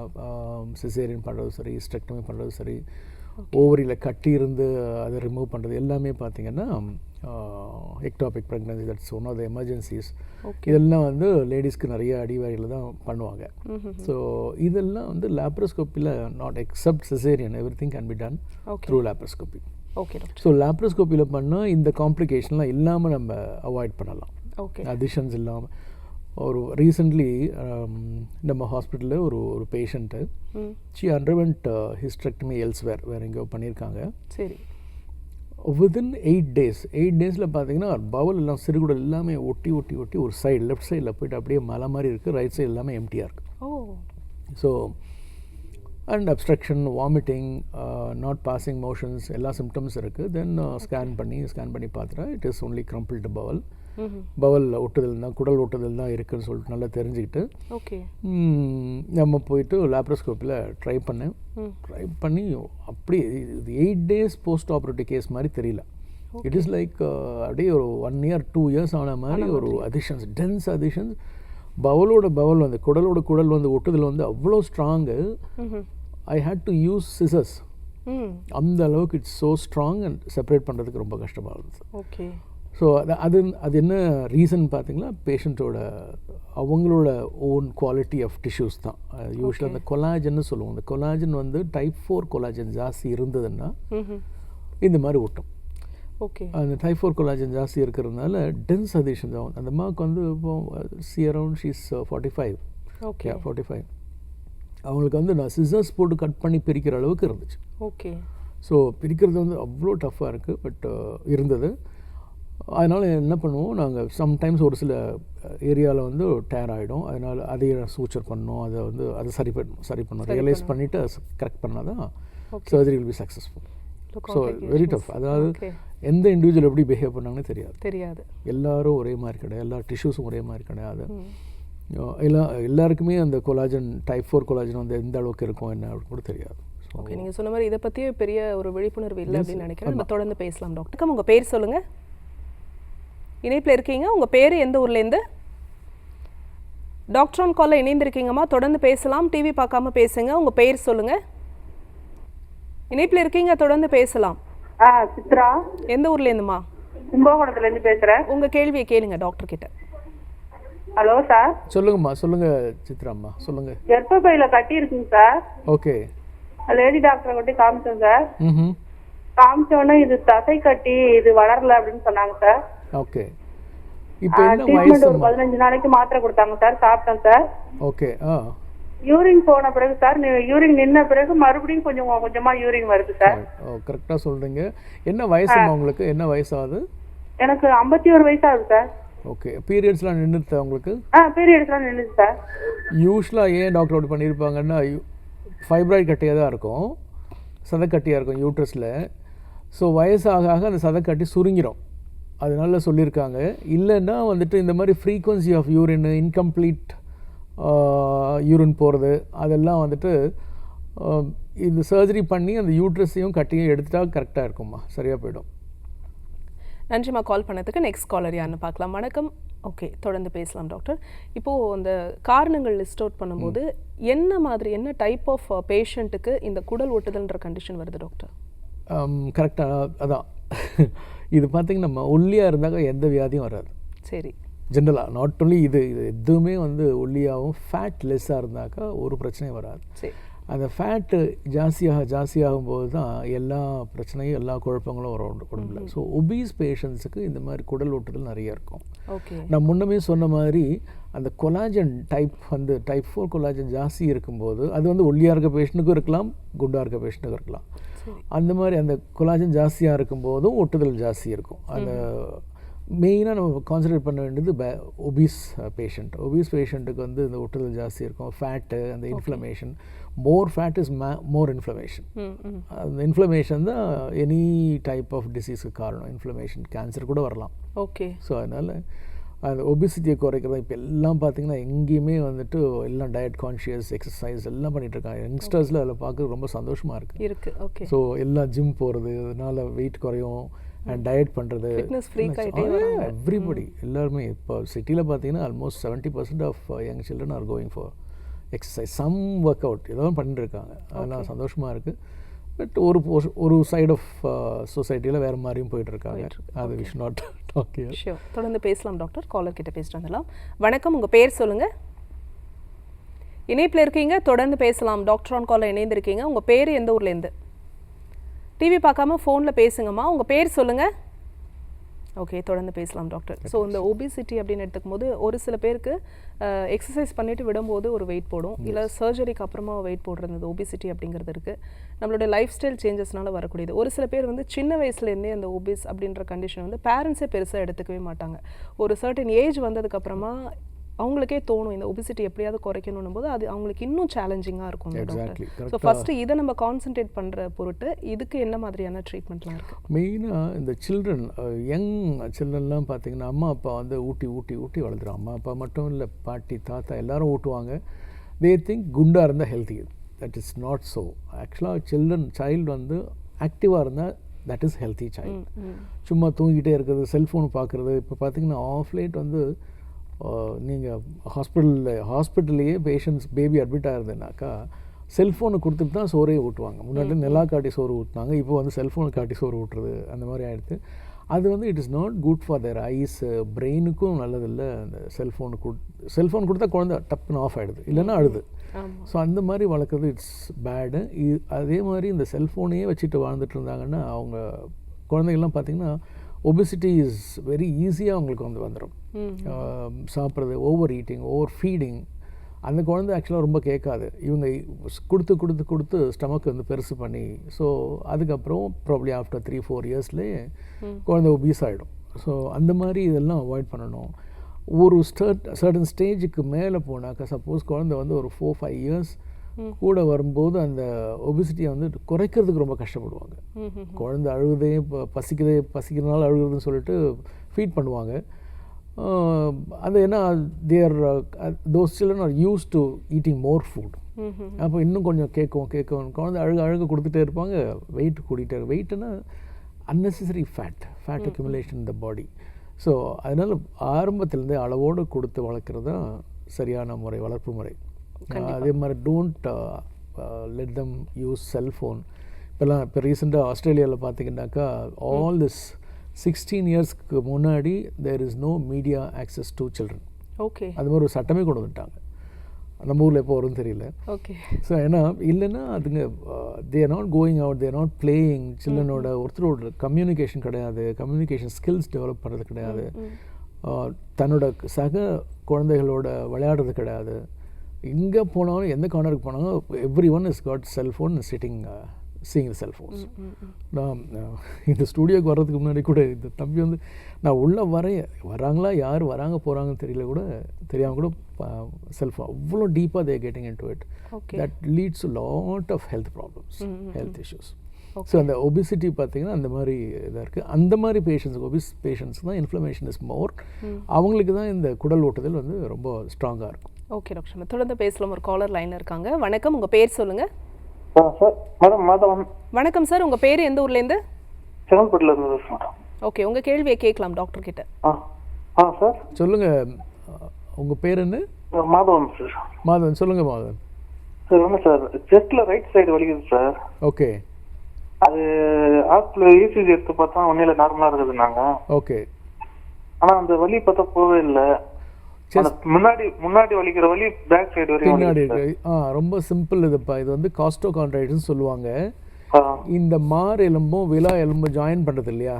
சிசேரியன் பண்ணுறது சரி, ஸ்டெக்டமி பண்ணுறது சரி, ஓவரியில் கட்டி இருந்து அதை ரிமூவ் பண்ணுறது எல்லாமே பார்த்திங்கன்னா ectopic pregnancy, that's one of the emergencies. இதெல்லாம் வந்து லேடிஸ்க்கு நிறைய அடிவயிறில் தான் பண்ணுவாங்க. ஸோ இதெல்லாம் வந்து லேப்ரோஸ்கோப்பியில் not except caesarean, everything can be done through laparoscopy. Okay. So லேப்ரோஸ்கோப்பியில் பண்ணால் இந்த காம்ப்ளிகேஷன்லாம் இல்லாமல் நம்ம அவாய்ட் பண்ணலாம். ஓகே. அடிஷன்ஸ் இல்லாமல். ஒரு ரீசெண்ட்லி நம்ம ஹாஸ்பிட்டலில் ஒரு patient she underwent hysterectomy elsewhere, வேறு எங்கேயோ பண்ணியிருக்காங்க. சரி. வித்தின் 8 days 8 daysல பார்த்தீங்கன்னா பவுல் எல்லாம் சிறுகுடல் எல்லாமே ஒட்டி ஒட்டி ஒட்டி ஒரு சைடு லெஃப்ட் சைடில் போய்ட்டு அப்படியே மலை மாதிரி இருக்குது, ரைட் சைடு எல்லாமே எம்டியாக இருக்குது. So and obstruction, vomiting, not passing motions எல்லா சிம்டம்ஸ் இருக்குது. தென் ஸ்கேன் பண்ணி பார்த்துட்டா it is only crumbled bowel. Bowel ஒட்டுதல் தான், குடல் ஒட்டுதல் தான் இருக்குதுன்னு சொல்லிட்டு நல்லா தெரிஞ்சுக்கிட்டு ஓகே நம்ம போயிட்டு லேப்ரோஸ்கோப்பில் ட்ரை பண்ணி அப்படியே 8 days போஸ்ட் ஆப்ரேட்டிவ் கேஸ் மாதிரி தெரியல. இட் இஸ் லைக் அப்படியே ஒரு 1 year 2 years ஆன மாதிரி ஒரு அதிஷன்ஸ், டென்ஸ் அதிஷன்ஸ். பவல் வந்து குடல் வந்து ஒட்டுதல் வந்து அவ்வளோ strong. I hate to use scissors. அந்த அளவுக்கு it's so strong and separate பண்ணுறதுக்கு ரொம்ப கஷ்டமாக இருந்துச்சு. ஓகே. ஸோ அது என்ன ரீசன் பார்த்தீங்களா, பேஷண்ட்டோட அவங்களோட ஓன் குவாலிட்டி ஆஃப் டிஷ்யூஸ் தான். யூஸ்வலாக அந்த கொலாஜன்னு சொல்லுவோம். அந்த கொலாஜன் வந்து டைப் 4 கொலாஜன் ஜாஸ்தி இருந்ததுன்னா இந்த மாதிரி ஒட்டும். ஓகே. அந்த டைப் 4 கொலாஜன் ஜாஸ்தி இருக்கிறதுனால டென்ஸ் அதிஷன்ஸ் ஆகும். அந்த மார்க் வந்து இப்போ அரௌண்ட் ஷீஸ் 45. ஓகே. 45. அவங்களுக்கு வந்து நான் சிசர்ஸ் போட்டு கட் பண்ணி பிரிக்கிற அளவுக்கு இருந்துச்சு. ஓகே. ஸோ பிரிக்கிறது வந்து அவ்வளோ டஃப்பாக இருக்குது. பட் இருந்தது. அதனால் என்ன பண்ணுவோம், நாங்கள் சம்டைம்ஸ் ஒரு சில ஏரியாவில் வந்து டேர் ஆகிடும். அதனால் அதையே சூச்சர் பண்ணோம், அதை சரி பண்ணோம், ரியலைஸ் பண்ணிவிட்டு கரெக்ட் பண்ணால் தான் surgery will be successful. So very tough. அதாவது எந்த இண்டிவிஜுவல் எப்படி பிஹேவ் பண்ணாங்கன்னு தெரியாது. எல்லாரும் ஒரே மாதிரி கிடையாது, எல்லா டிஷ்யூஸும் ஒரே மாதிரி கிடையாது. எல்லாருக்குமே அந்த கொலாஜன் டைப் 4 கொலாஜன் வந்து எந்த அளவுக்கு இருக்கும் என்ன அப்படின்னு கூட தெரியாது. ஓகே. நீங்கள் சொன்ன மாதிரி இதை பற்றியே பெரிய ஒரு விழிப்புணர்வு இல்லை அப்படின்னு நினைக்கிறேன். நம்ம தொடர்ந்து பேசலாம். டாக்டர், உங்கள் பேர் சொல்லுங்கள். இணைப்பில் இருக்கீங்க, உங்கள் பேர் எந்த ஊர்லேருந்து? டாக்டர் ஆன் காலில் இணைந்திருக்கீங்கம்மா, தொடர்ந்து பேசலாம். டிவி பார்க்காம பேசுங்க. உங்கள் பேர் சொல்லுங்கள். இணைப்பில் இருக்கீங்க, தொடர்ந்து பேசலாம். சித்ரா. எந்த ஊர்லேருந்துமா? கும்பகோணத்துலேருந்து பேசுகிறேன். உங்கள் கேள்வியை கேளுங்க டாக்டர் கிட்ட. Hello sir. சொல்லுங்கம்மா, சொல்லுங்கள் சித்ராம்மா, சொல்லுங்கள். கர்ப்பப்பையில கட்டி இருக்குங்க சார். ஓகே. லேடி டாக்டரை கொண்டு காமிச்சோம் சார். காமிச்சோன்னே இது தசை கட்டி, இது வளரல அப்படின்னு சொன்னாங்க சார். ஓகே. இப்போ என்ன வயசு? 15 நாளைக்கு மாத்திரை கொடுத்தாங்க சார், சாப்பிட்டேன் சார். ஓகே. யூரின் போன பிறகு சார், யூரின் நின்ன பிறகு மறுபடியும் கொஞ்சமா யூரின் வருது சார். கரெக்டாக சொல்கிறீங்க. என்ன வயசுமா உங்களுக்கு? என்ன வயசாகுது? எனக்கு 51 வயசாகுது சார். ஓகே. பீரியட்ஸ்லாம் நின்றுது உங்களுக்கு? பீரியட்ஸ்லாம் நின்றுது சார். யூஸ்வலாக ஏன் டாக்டர் அப்படி பண்ணியிருப்பாங்கன்னா, ஃபைப்ராய்டு கட்டியாக தான் இருக்கும், சதக்கட்டியாக இருக்கும் யூட்ரஸில். ஸோ வயசாக ஆக அந்த சதைக்கட்டி சுருங்கிடும். அதனால சொல்லியிருக்காங்க. இல்லைன்னா வந்துட்டு இந்த மாதிரி frequency of urine, incomplete urine போகிறது, அதெல்லாம் வந்துட்டு இந்த சர்ஜரி பண்ணி அந்த யூட்ரஸையும் கட்டியும் எடுத்துட்டா கரெக்டாக இருக்கும்மா, சரியாக போயிடும். நன்றிம்மா கால் பண்ணதுக்கு. நெக்ஸ்ட் காலர் யாருன்னு பார்க்கலாம். வணக்கம். ஓகே, தொடர்ந்து பேசலாம் டாக்டர். இப்போது அந்த காரணங்கள் லிஸ்ட் அவுட் பண்ணும்போது என்ன டைப் ஆஃப் பேஷண்ட்டுக்கு இந்த குடல் ஒட்டுதல்ன்ற கண்டிஷன் வருது டாக்டர்? கரெக்டாக அதான் இது பார்த்திங்கன்னா நம்ம ஒல்லியாக இருந்தாக்க எந்த வியாதியும் வராது. சரி, ஜென்ரலாக நாட் ஒன்லி இது எதுவுமே வந்து ஒல்லியாகவும் ஃபேட் லெஸ்ஸாக இருந்தாக்கா ஒரு பிரச்சனையும் வராது. சரி, அந்த ஃபேட்டு ஜாஸ்தியாகும் போது தான் எல்லா பிரச்சனையும் எல்லா குழப்பங்களும் வரும் உடம்புல. ஸோ ஒபீஸ் பேஷண்ட்ஸுக்கு இந்த மாதிரி குடல் ஒட்டுதல் நிறைய இருக்கும். ஓகே, நான் முன்னமே சொன்ன மாதிரி அந்த கொலாஜன் டைப் 4 கொலாஜன் ஜாஸ்தி இருக்கும்போது அது வந்து ஒல்லியாக இருக்க பேஷண்ட்டுக்கும் இருக்கலாம், குண்டாக இருக்க பேஷண்ட்டுக்கும் இருக்கலாம். அந்த மாதிரி அந்த கொலாஜன் ஜாஸ்தியாக இருக்கும்போதும் ஒட்டுதல் ஜாஸ்தி இருக்கும். அந்த மெயினாக நம்ம கான்சன்ட்ரேட் பண்ண வேண்டியது ஒபீஸ் பேஷண்ட்டுக்கு வந்து இந்த ஒட்டுதல் ஜாஸ்தி இருக்கும். ஃபேட்டு, அந்த inflammation, more fat is more inflammation. அந்த இன்ஃப்ளமேஷன் தான் எனி டைப் ஆஃப் டிசீஸுக்கு காரணம். இன்ஃப்ளமேஷன், கேன்சர் கூட வரலாம். ஓகே. ஸோ அதனால் அந்த ஒபிசிட்டியை குறைக்கிறதா இப்போ எல்லாம் பார்த்திங்கன்னா எங்கேயுமே வந்துட்டு எல்லாம் டயட் கான்ஷியஸ், எக்ஸசைஸ் எல்லாம் பண்ணிகிட்ருக்காங்க. யங்ஸ்டர்ஸில் அதில் பார்க்க ரொம்ப சந்தோஷமாக இருக்குது. ஓகே. ஸோ எல்லாம் ஜிம் போகிறது, அதனால் வெயிட் குறையும், அண்ட் டயட் பண்ணுறது, எவ்ரிபடி எல்லாருமே. இப்போ சிட்டியில் பார்த்தீங்கன்னா almost 70% of young children are going for exercise, some work out ஏதாவது பண்ணிட்டு இருக்காங்க. அதெல்லாம் சந்தோஷமாக இருக்குது. பட் ஒரு சைட் ஆஃப் சொசைட்டியில் வேறு மாதிரியும் போயிட்டுருக்காங்க. அது we should not talk here. Sure, தொடர்ந்து பேசலாம் டாக்டர். காலர் கிட்ட பேசிட்டு வந்துடலாம். வணக்கம், உங்கள் பேர் சொல்லுங்கள். இணைப்பில் இருக்கீங்க, தொடர்ந்து பேசலாம். டாக்டர் ஆன் காலில் இணைந்திருக்கீங்க. உங்கள் பேர் எந்த ஊர்லேருந்து? டிவி பார்க்காம ஃபோனில் பேசுங்கம்மா. உங்கள் பேர் சொல்லுங்கள். ஓகே, தொடர்ந்து பேசலாம் டாக்டர். ஸோ இந்த ஒபிசிட்டி அப்படின்னு எடுத்துக்கும் போது ஒரு சில பேருக்கு எக்ஸசைஸ் பண்ணிட்டு விடும்போது ஒரு வெயிட் போடும், இல்லை சர்ஜரிக்கு அப்புறமா வெயிட் போடுறது இந்த ஒபிசிட்டி அப்படிங்கிறது இருக்குது. நம்மளோட லைஃப் ஸ்டைல் சேஞ்சஸ்னால வரக்கூடியது. ஒரு சில பேர் வந்து சின்ன வயசுலேருந்தே அந்த ஒபிஸ் அப்படின்ற கண்டிஷன் வந்து பேரண்ட்ஸே பெருசாக எடுத்துக்கவே மாட்டாங்க. ஒரு சர்டன் ஏஜ் வந்ததுக்கப்புறமா அவங்களுக்கே தோணும் இந்த ஒபிசிட்டி எப்படியாவது குறைக்கணும் போது அது அவங்களுக்கு இன்னும் சேலஞ்சிங்காக இருக்கும் டாக்டர். ஸோ ஃபஸ்ட்டு இதை நம்ம கான்சென்ட்ரேட் பண்ணுற பொருட்டு இதுக்கு என்ன மாதிரியான ட்ரீட்மெண்ட்லாம் இருக்குது? மெயினாக இந்த சில்ட்ரன், யங் சில்ட்ரன்லாம் பார்த்திங்கன்னா அம்மா அப்பா வந்து ஊட்டி வளர்த்துறோம். அம்மா அப்பா மட்டும் இல்லை, பாட்டி தாத்தா எல்லாரும் ஊட்டுவாங்க. தே திங்க் குண்டாக இருந்தால் healthy. That is not so. ஆக்சுவலாக சைல்டு வந்து ஆக்டிவாக இருந்தால் தட் இஸ் ஹெல்த்தி சைல்டு. சும்மா தூங்கிட்டே இருக்கிறது, செல்ஃபோன் பார்க்குறது. இப்போ பார்த்திங்கன்னா ஆஃப் லைட் வந்து நீங்கள் ஹாஸ்பிட்டல்லையே பேஷண்ட்ஸ் பேபி அட்மிட் ஆகுதுனாக்கா செல்ஃபோனை கொடுத்துட்டு தான் சோறே ஊட்டுவாங்க. முன்னாடி நிலா காட்டி சோறு ஊட்டினாங்க, இப்போ வந்து செல்ஃபோனை காட்டி சோறு ஊட்டுறது அந்த மாதிரி ஆகிடுது. அது வந்து it is not good for their eyes, பிரெயினுக்கும் நல்லதில்லை. அந்த செல்ஃபோன் கொடுத்தா குழந்தை டப்புன்னு ஆஃப் ஆகிடுது, இல்லைன்னா அழுது. ஸோ அந்த மாதிரி வளர்க்குறது இட்ஸ் பேடு. அதே மாதிரி இந்த செல்ஃபோனையே வச்சுட்டு வாழ்ந்துட்டு இருந்தாங்கன்னா அவங்க குழந்தைகள்லாம் பார்த்திங்கன்னா ஒபிசிட்டி இஸ் வெரி ஈஸியாக அவங்களுக்கு வந்துடும். சாப்பிட்றது, ஓவர் ஈட்டிங், ஓவர் ஃபீடிங். அந்த குழந்தை ஆக்சுவலாக ரொம்ப கேட்காது. இவங்க கொடுத்து ஸ்டமக் வந்து பெருசு பண்ணி, ஸோ அதுக்கப்புறம் ப்ராப்ளி ஆஃப்டர் 3-4 இயர்ஸ்லேயே குழந்தை ஒபீஸ் ஆகிடும். ஸோ அந்த மாதிரி இதெல்லாம் அவாய்ட் பண்ணணும். ஒரு சர்டன் ஸ்டேஜுக்கு மேலே போனாக்கா, சப்போஸ் குழந்தை வந்து ஒரு 4-5 இயர்ஸ் கூட வரும்போது அந்த ஒபிசிட்டியை வந்து குறைக்கிறதுக்கு ரொம்ப கஷ்டப்படுவாங்க. குழந்தை அழுகுதே, பசிக்கிறதுனால அழுகுதுன்னு சொல்லிட்டு ஃபீட் பண்ணுவாங்க. அது என்ன, those children are use to eating more food. அப்போ இன்னும் கொஞ்சம் கேட்கும் குழந்தை அழுக கொடுத்துட்டே இருப்பாங்க. வெயிட் கூட்டிகிட்டே இருக்கும். வெயிட்னா அன்னெசரி ஃபேட் அக்யூமுலேஷன் இன் த பாடி. ஸோ அதனால் ஆரம்பத்துலேருந்தே அளவோடு கொடுத்து வளர்க்குறது தான் சரியான வளர்ப்பு முறை. அதே மாதிரி don't let them use cellphone. இப்போ ரீசெண்டாக ஆஸ்திரேலியாவில் பார்த்திங்கனாக்கா ஆல் திஸ் 16 இயர்ஸ்க்கு முன்னாடி there is no media access to children. Okay, அது மாதிரி ஒரு சட்டமே கொண்டு வந்துட்டாங்க. நம்ம ஊரில் எப்போ வரும்னு தெரியல. ஓகே. ஸோ ஏன்னா இல்லைன்னா அதுங்க they are not going out, they are not playing. சில்ட்ரனோட ஒருத்தரோட கம்யூனிகேஷன் கிடையாது, கம்யூனிகேஷன் ஸ்கில்ஸ் டெவலப் பண்ணுறது கிடையாது, தன்னோட சக குழந்தைகளோட விளையாடுறது கிடையாது. எங்கே போனாலும் எந்த கார்னருக்கு போனாலும் everyone is got cellphone sitting seeing the cellphones. நான் இந்த ஸ்டூடியோக்கு வர்றதுக்கு முன்னாடி கூட இந்த தம்பி வந்து நான் உள்ளே வராங்களா, யார் வராங்க போகிறாங்கன்னு தெரியாமல் கூட செல்ஃபோன் அவ்வளோ டீப்பாக they getting into it. That leads to lot of health problems, health issues. So அந்த ஒபிசிட்டி பார்த்தீங்கன்னா அந்த மாதிரி இதாக இருக்குது. அந்த மாதிரி பேஷண்ட்ஸ் தான் இன்ஃப்ளமேஷன் இஸ் மோர், அவங்களுக்கு தான் இந்த குடல் ஓட்டுதல் வந்து ரொம்ப ஸ்ட்ராங்காக இருக்கும். ஓகே டாக்டர், நம்ம தொடர்ந்து பேசலாம். ஒரு காலர் லைனில் இருக்காங்க. வணக்கம், உங்கள் பேர் சொல்லுங்கள். Sir madam Madhavan. வணக்கம் சார், உங்கள் பேர் எந்த ஊர்லேருந்து? செங்கல்பட்டுல இருந்து பேசுகிறேன். ஓகே, உங்கள் கேள்வியை கேட்கலாம் டாக்டர் கிட்ட. சார் சொல்லுங்கள், உங்கள் பேர் என்ன? மாதவன் சார். மாதவன், சொல்லுங்கள் மாதவன். சார் ஒன்று சார், செஸ்ட்ல ரைட் சைடு வலிக்குது சார். ஓகே. அது ஹாஸ்பிட்டல் இசிஜி எடுத்து பார்த்தா ஒன்னில நார்மலாக இருக்குதுன்னாங்க. ஓகே. ஆனால் அந்த வலி பார்த்தா போவே இல்லை. முன்னாடி வலிக்கிற வலி பேக் சைடு வரையும் பின்னாடி இருக்கு. ரொம்ப சிம்பிள் இதுப்பா. இது வந்து காஸ்டோகாண்ட்ரைட்டிஸ் சொல்லுவாங்க. இந்த மார் எலும்பும் விலா எலும்பும் ஜாயின் பண்ணுறது இல்லையா,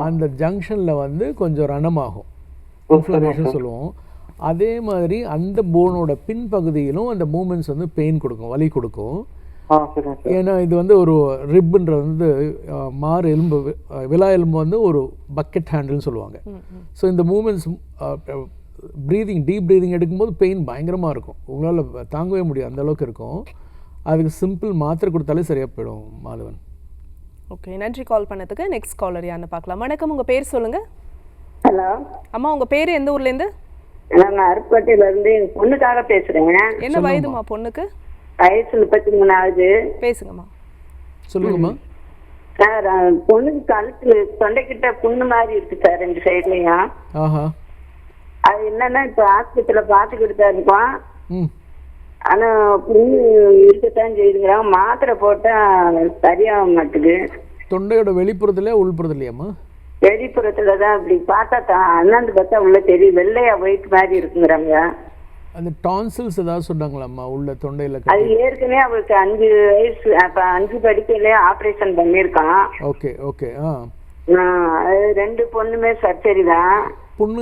அந்த ஜங்ஷனில் வந்து கொஞ்சம் ரணமாகும், இன்ஃப்ளமேஷன் சொல்லுவோம். அதே மாதிரி அந்த போனோட பின்பகுதியிலும் அந்த மூமெண்ட்ஸ் வந்து பெயின் கொடுக்கும், வலி கொடுக்கும். ஏன்னா இது வந்து ஒரு ரிப்புன்றது வந்து மார் எலும்பு, விலா எலும்பு வந்து ஒரு பக்கெட் ஹேண்டில்னு சொல்லுவாங்க. ஸோ இந்த மூமெண்ட்ஸ் டீப் ப்ரீதிங் எடுக்கும்போது பெயின் பயங்கரமாக இருக்கும், உங்களால் தாங்கவே முடியாது, அந்தளவுக்கு இருக்கும். அதுக்கு சிம்பிள் மாத்திரை கொடுத்தாலே சரியாக போயிடும் மாதவன். ஓகே, நன்றி கால் பண்ணதுக்கு. நெக்ஸ்ட் காலர் யாருன்னு பார்க்கலாம். வணக்கம், உங்கள் பேர் சொல்லுங்கள். ஹலோ அம்மா, உங்கள் பேர் எந்த ஊர்லேருந்து? நான் அருப்பட்டியிலேருந்து என் பொண்ணுக்காக பேசுகிறேங்க. என்ன வயதுமா பொண்ணுக்கு? வயசு 33 ஆகுது. பேசுங்கம்மா. சொல்லுங்கம்மா. சார், பொண்ணுக்கு கழுத்து தொண்டைக்கிட்ட புண்ணு மாதிரி இருக்கு சார், 2 சைட்லையும். அது என்னன்னா இப்போ ஆஸ்பத்திரியில் பார்த்துக்கிட்டு தான் இருக்கோம். ஆனால் புண்ணு இருக்கத்தான் செய்யுதுங்கிறாங்க. மாத்திரை போட்டால் சரியாக மாட்டுது. தொண்டையோட வெளிப்புறத்துல உள்புறத்துலையாம்மா? வெளிப்புறத்துல தான். அப்படி பார்த்தா அண்ணாந்து பார்த்தா உள்ள தெரியும், வெள்ளையா ஒயிட் மாதிரி இருக்குங்கிறாங்க. அந்த டான்சில்ஸ் ஏதாவது சொன்னாங்களாம்மா உள்ள தொண்டையில்? அது ஏற்கனவே அவருக்கு 5 வயசு, அப்போ 5 படிக்கையிலே ஆப்ரேஷன் பண்ணியிருக்கான். Okay okay. அது 2 பொண்ணுமே சர்ஜரி தான். புண்ணு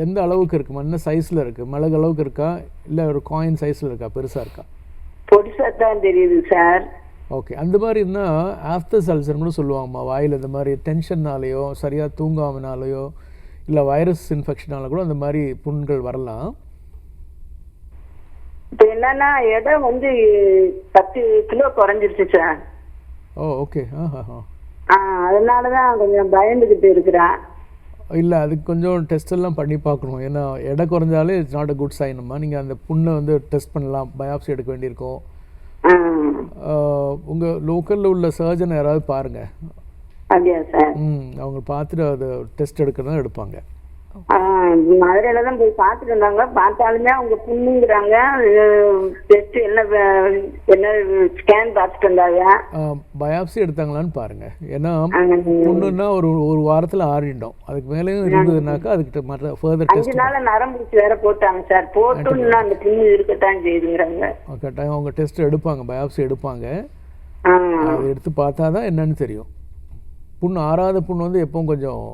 எந்த அளவுக்கு இருக்குமா? என்ன சைஸில் இருக்குது? மிளகு அளவுக்கு இருக்கா இல்லை ஒரு காயின் சைஸில் இருக்கா, பெருசாக இருக்கா? பொடிசாக தான் தெரியுது சார். ஓகே. அந்த மாதிரி இருந்தால் ஆஃப்டர் அல்சர் கூட சொல்லுவாங்கம்மா. வாயில் இந்த மாதிரி டென்ஷன்னாலேயோ சரியாக தூங்காமனாலேயோ இல்லை வைரஸ் இன்ஃபெக்ஷனால கூட அந்த மாதிரி புண்கள் வரலாம். இப்போ என்னன்னா இடம் வந்து 10 கிலோ குறைஞ்சிருச்சு சார். ஓகே. அதனால தான் கொஞ்சம் பயந்துக்கிட்டு இருக்கிறேன். இல்லை, அதுக்கு கொஞ்சம் டெஸ்ட் எல்லாம் பண்ணி பார்க்கணும். ஏன்னா எடை குறைஞ்சாலே இட்ஸ் நாட் அ குட் சைன்மா. நீங்கள் அந்த புண்ணை வந்து டெஸ்ட் பண்ணலாம், பயாப்சி எடுக்க வேண்டியிருக்கும். உங்கள் லோக்கலில் உள்ள சர்ஜன் யாராவது பாருங்கள். அப்படியா சார்? அவங்க பார்த்துட்டு அதை டெஸ்ட் எடுக்கிறதா எடுப்பாங்க. மதுரையில தான் போய் பார்த்துட்டு இருந்தாங்க. பார்த்தாலுமே அவங்க புண்ணுங்கிறாங்க. டெஸ்ட் என்ன ஸ்கேன் பார்த்துட்டு இருந்தாங்க. பயாப்சி எடுத்தாங்களான்னு பாருங்க. ஏன்னா புண்ணுன்னா ஒரு வாரத்தில் ஆறிடும். அதுக்கு மேலேயும் இருந்ததுனாக்கா அதுக்கு மற்ற ஃபர்தர் டெஸ்ட். 5 நாள் நரம்பு வேற போட்டாங்க சார். போட்டுன்னா அந்த புண்ணு இருக்கத்தான் செய்யுதுங்கிறாங்க. கட்டாயம் அவங்க டெஸ்ட் எடுப்பாங்க, பயாப்சி எடுப்பாங்க. அதை எடுத்து பார்த்தா தான் என்னன்னு தெரியும். புண்ணு ஆறாத புண்ணு வந்து எப்பவும் கொஞ்சம்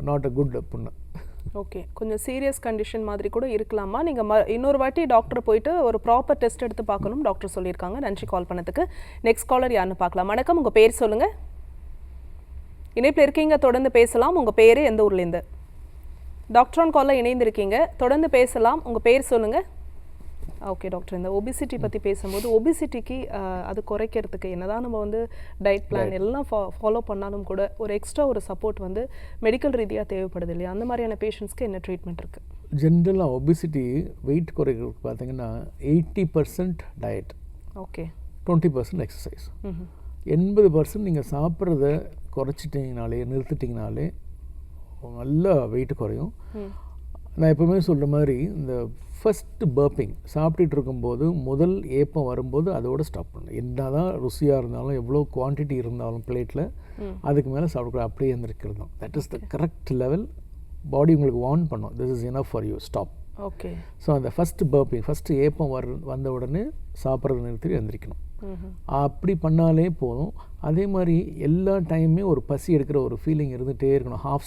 நாட் அ குட் புண்ணு. ஓகே, கொஞ்சம் சீரியஸ் கண்டிஷன் மாதிரி கூட இருக்கலாமா? நீங்கள் இன்னொரு வாட்டி டாக்டர் போயிட்டு ஒரு ப்ராப்பர் டெஸ்ட் எடுத்து பார்க்கணும் டாக்டர் சொல்லியிருக்காங்க. நன்றி கால் பண்ணதுக்கு. நெக்ஸ்ட் காலர் யாருன்னு பார்க்கலாம். வணக்கம், உங்கள் பேர் சொல்லுங்கள். இணைப்பில் இருக்கீங்க, தொடர்ந்து பேசலாம். உங்கள் பேர் எந்த ஊர்லேருந்து? டாக்டர் ஆன் காலில் இணைந்திருக்கீங்க, தொடர்ந்து பேசலாம். உங்கள் பேர் சொல்லுங்கள். ஓகே டாக்டர், இந்த ஒபிசிட்டி பற்றி பேசும்போது ஒபிசிட்டிக்கு அது குறைக்கிறதுக்கு என்னதான் நம்ம வந்து டயட் பிளான் எல்லாம் ஃபாலோ பண்ணாலும் கூட ஒரு எக்ஸ்ட்ரா ஒரு சப்போர்ட் வந்து மெடிக்கல் ரீதியாக தேவைப்படுது இல்லையா? அந்த மாதிரியான பேஷண்ட்ஸ்க்கு என்ன ட்ரீட்மெண்ட் இருக்குது? ஜென்ரலாக ஒபிசிட்டி வெயிட் குறைக்கிறதுக்கு பார்த்தீங்கன்னா 80% டயட், ஓகே, 20% எக்ஸசைஸ். 80% நீங்கள் சாப்பிட்றத நிறுத்திட்டிங்கனாலே நல்லா வெயிட் குறையும். நான் எப்போவுமே சொல்கிற மாதிரி இந்த ஃபஸ்ட்டு பர்ப்பிங் சாப்பிட்டுட்டு இருக்கும்போது முதல் ஏப்பம் வரும்போது அதோடு ஸ்டாப் பண்ணணும். என்ன தான் ருசியாக இருந்தாலும் எவ்வளோ குவான்டிட்டி இருந்தாலும் பிளேட்டில் அதுக்கு மேலே சாப்பிடக்கூடாது, அப்படியே எழுந்திருக்கிறது தான். That is the correct level. Body உங்களுக்கு வார்ன் பண்ணும், this is enough for you, stop. Okay. So அந்த ஃபஸ்ட்டு பர்ப்பிங், ஃபஸ்ட்டு ஏப்பம் வந்த உடனே சாப்பிட்றது நிறுத்தி எழுந்திரிக்கணும். அப்படி பண்ணாலே போதும். அதே மாதிரி எல்லா டைமுமே ஒரு பசி எடுக்கிற ஒரு ஃபீலிங் இருந்துகிட்டே இருக்கணும். Half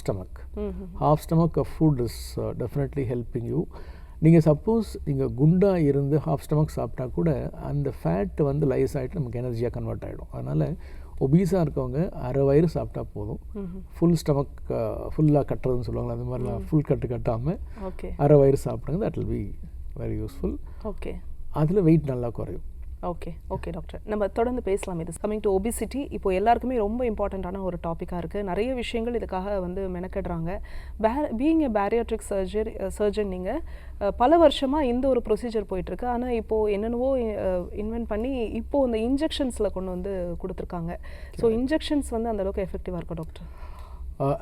stomach of food is definitely helping you. நீங்கள் சப்போஸ் நீங்கள் குண்டாக இருந்து ஹாஃப் ஸ்டமக் சாப்பிட்டா கூட அந்த ஃபேட் வந்து லைஸ் ஆகிட்டு நமக்கு எனர்ஜியாக கன்வெர்ட் ஆகிடும். அதனால் ஒபீஸாக இருக்கவங்க அரை வயிறு சாப்பிட்டா போதும். ஃபுல் ஸ்டமக் ஃபுல்லாக கட்டுறதுன்னு சொல்லுவாங்களா, அந்த மாதிரிலாம் ஃபுல் கட்டாமல் அரை வயிறு சாப்பிடுங்க. That will be very useful. Okay. அதில் வெயிட் நல்லா குறையும். ஓகே ஓகே டாக்டர், நம்ம தொடர்ந்து பேசலாம். இது கமிங் டு ஒபிசிட்டி, இப்போ எல்லாருக்குமே ரொம்ப இம்பார்ட்டண்ட்டான ஒரு டாப்பிக்காக இருக்குது. நிறைய விஷயங்கள் இதுக்காக வந்து மெனக்கடுறாங்க. பீயிங் எ பேரியாட்ரிக் சர்ஜன் நீங்கள் பல வருஷமாக இந்த ஒரு ப்ரொசீஜர் போயிட்டுருக்கு. ஆனால் இப்போது என்னென்னவோ இன்வென்ட் பண்ணி இப்போது இந்த இன்ஜெக்ஷன்ஸில் கொண்டு வந்து கொடுத்துருக்காங்க. ஸோ இன்ஜெக்ஷன்ஸ் வந்து அந்தளவுக்கு எஃபெக்டிவாக இருக்கும் டாக்டர்?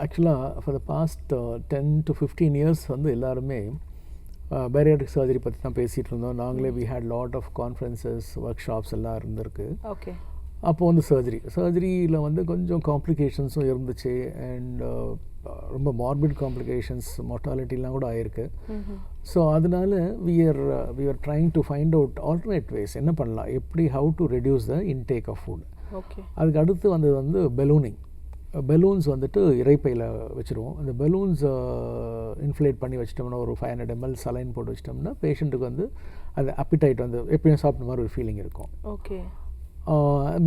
ஆக்சுவலாக for the past 10 to 15 years வந்து எல்லாருமே பேரியாட்ரிக் சர்ஜரி பற்றி தான் பேசிகிட்டு இருந்தோம். நாங்களே we had lot of conferences, workshops எல்லாம் இருந்திருக்கு. ஓகே. அப்போது வந்து சர்ஜரியில் வந்து கொஞ்சம் காம்ப்ளிகேஷன்ஸும் இருந்துச்சு. அண்ட் ரொம்ப மார்பிட் காம்ப்ளிகேஷன்ஸ், மொர்டாலிட்டிலாம் கூட ஆயிருக்கு. ஸோ அதனால we are trying to find out alternate ways, என்ன பண்ணலாம், எப்படி how to reduce the intake of food. Okay. அதுக்கு அடுத்து வந்தது வந்து பெலூனிங். பெலூன்ஸ் வந்துட்டு இறைப்பையில் வச்சுருவோம். அந்த பெலூன்ஸ் இன்ஃப்ளேட் பண்ணி வச்சிட்டோம்னா, ஒரு 500 ml சலைன் போட்டு வச்சிட்டோம்னா பேஷண்ட்டுக்கு வந்து அந்த அப்பிடைட் வந்து எப்பயும் சாப்பிட்ட மாதிரி ஒரு ஃபீலிங் இருக்கும். ஓகே.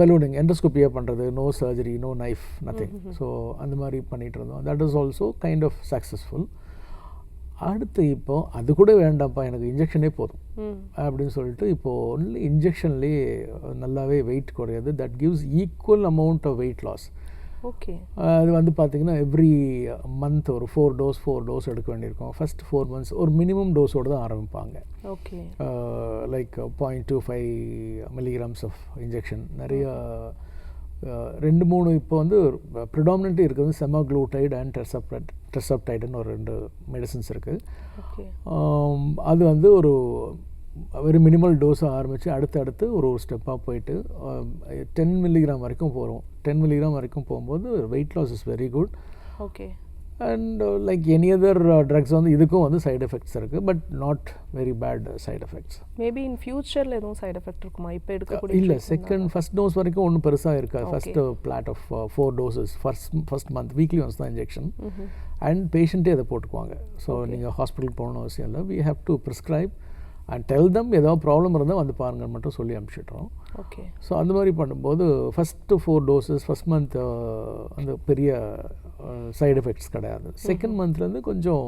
பெலூனிங் எண்டோஸ்கோப்பியாக பண்ணுறது, no surgery, no knife, nothing. So அந்த மாதிரி பண்ணிகிட்டு இருந்தோம். That is also kind of successful. அடுத்து இப்போது அது கூட வேண்டாம்ப்பா, எனக்கு இன்ஜெக்ஷனே போதும் அப்படின்னு சொல்லிட்டு இப்போது ஒன்லி இன்ஜெக்ஷன்லேயே நல்லாவே வெயிட் குறையாது. That gives equal amount of weight loss. Okay. அது வந்து பார்த்திங்கன்னா எவ்ரி மந்த் ஒரு 4 டோஸ் எடுக்க வேண்டியிருக்கும். ஃபஸ்ட் 4 months ஒரு மினிமம் டோஸோடு தான் ஆரம்பிப்பாங்க. Okay. Like 0.25 milligrams of injection. நிறைய 2-3 இப்போ வந்து ப்ரிடாமினெண்ட்லி இருக்கிறது செமாக்ளூடைட் அண்ட் டெர்சப்டைடுன்னு ஒரு 2 மெடிசன்ஸ் இருக்குது. அது வந்து ஒரு வெரி மினிமல் டோஸாக ஆரம்பித்து அடுத்தடுத்து ஒரு ஸ்டெப்பாக போயிட்டு 10 mg வரைக்கும் போகிறோம். 10 mg வரைக்கும் போகும்போது weight loss is very good. Okay. And like any other drugs வந்து இதுக்கும் வந்து சைடு எஃபெக்ட்ஸ் இருக்குது, but not very bad side effects. Maybe in ஃபியூச்சரில் எதுவும் சைடு எஃபெக்ட் இருக்குமா இப்போ எடுக்கக்கூடிய? இல்லை, ஃபஸ்ட் டோஸ் வரைக்கும் ஒன்றும் பெருசாக இருக்காது. ஃபஸ்ட்டு பிளாட் of 4 doses first month weekly once தான் இன்ஜெக்ஷன். அண்ட் பேஷண்ட்டே அதை போட்டுக்குவாங்க. ஸோ நீங்கள் ஹாஸ்பிட்டல் போகணும்னு அவசியம் இல்லை. We have to prescribe and tell them ஏதாவது ப்ராப்ளம் இருந்தால் வந்து பாருங்கன்னு மட்டும் சொல்லி அனுப்பிச்சிட்றோம். ஓகே. ஸோ அந்த மாதிரி பண்ணும்போது ஃபஸ்ட்டு 4 doses ஃபஸ்ட் மந்த் அந்த பெரிய சைடு எஃபெக்ட்ஸ் கிடையாது. செகண்ட் மந்த்லேருந்து கொஞ்சம்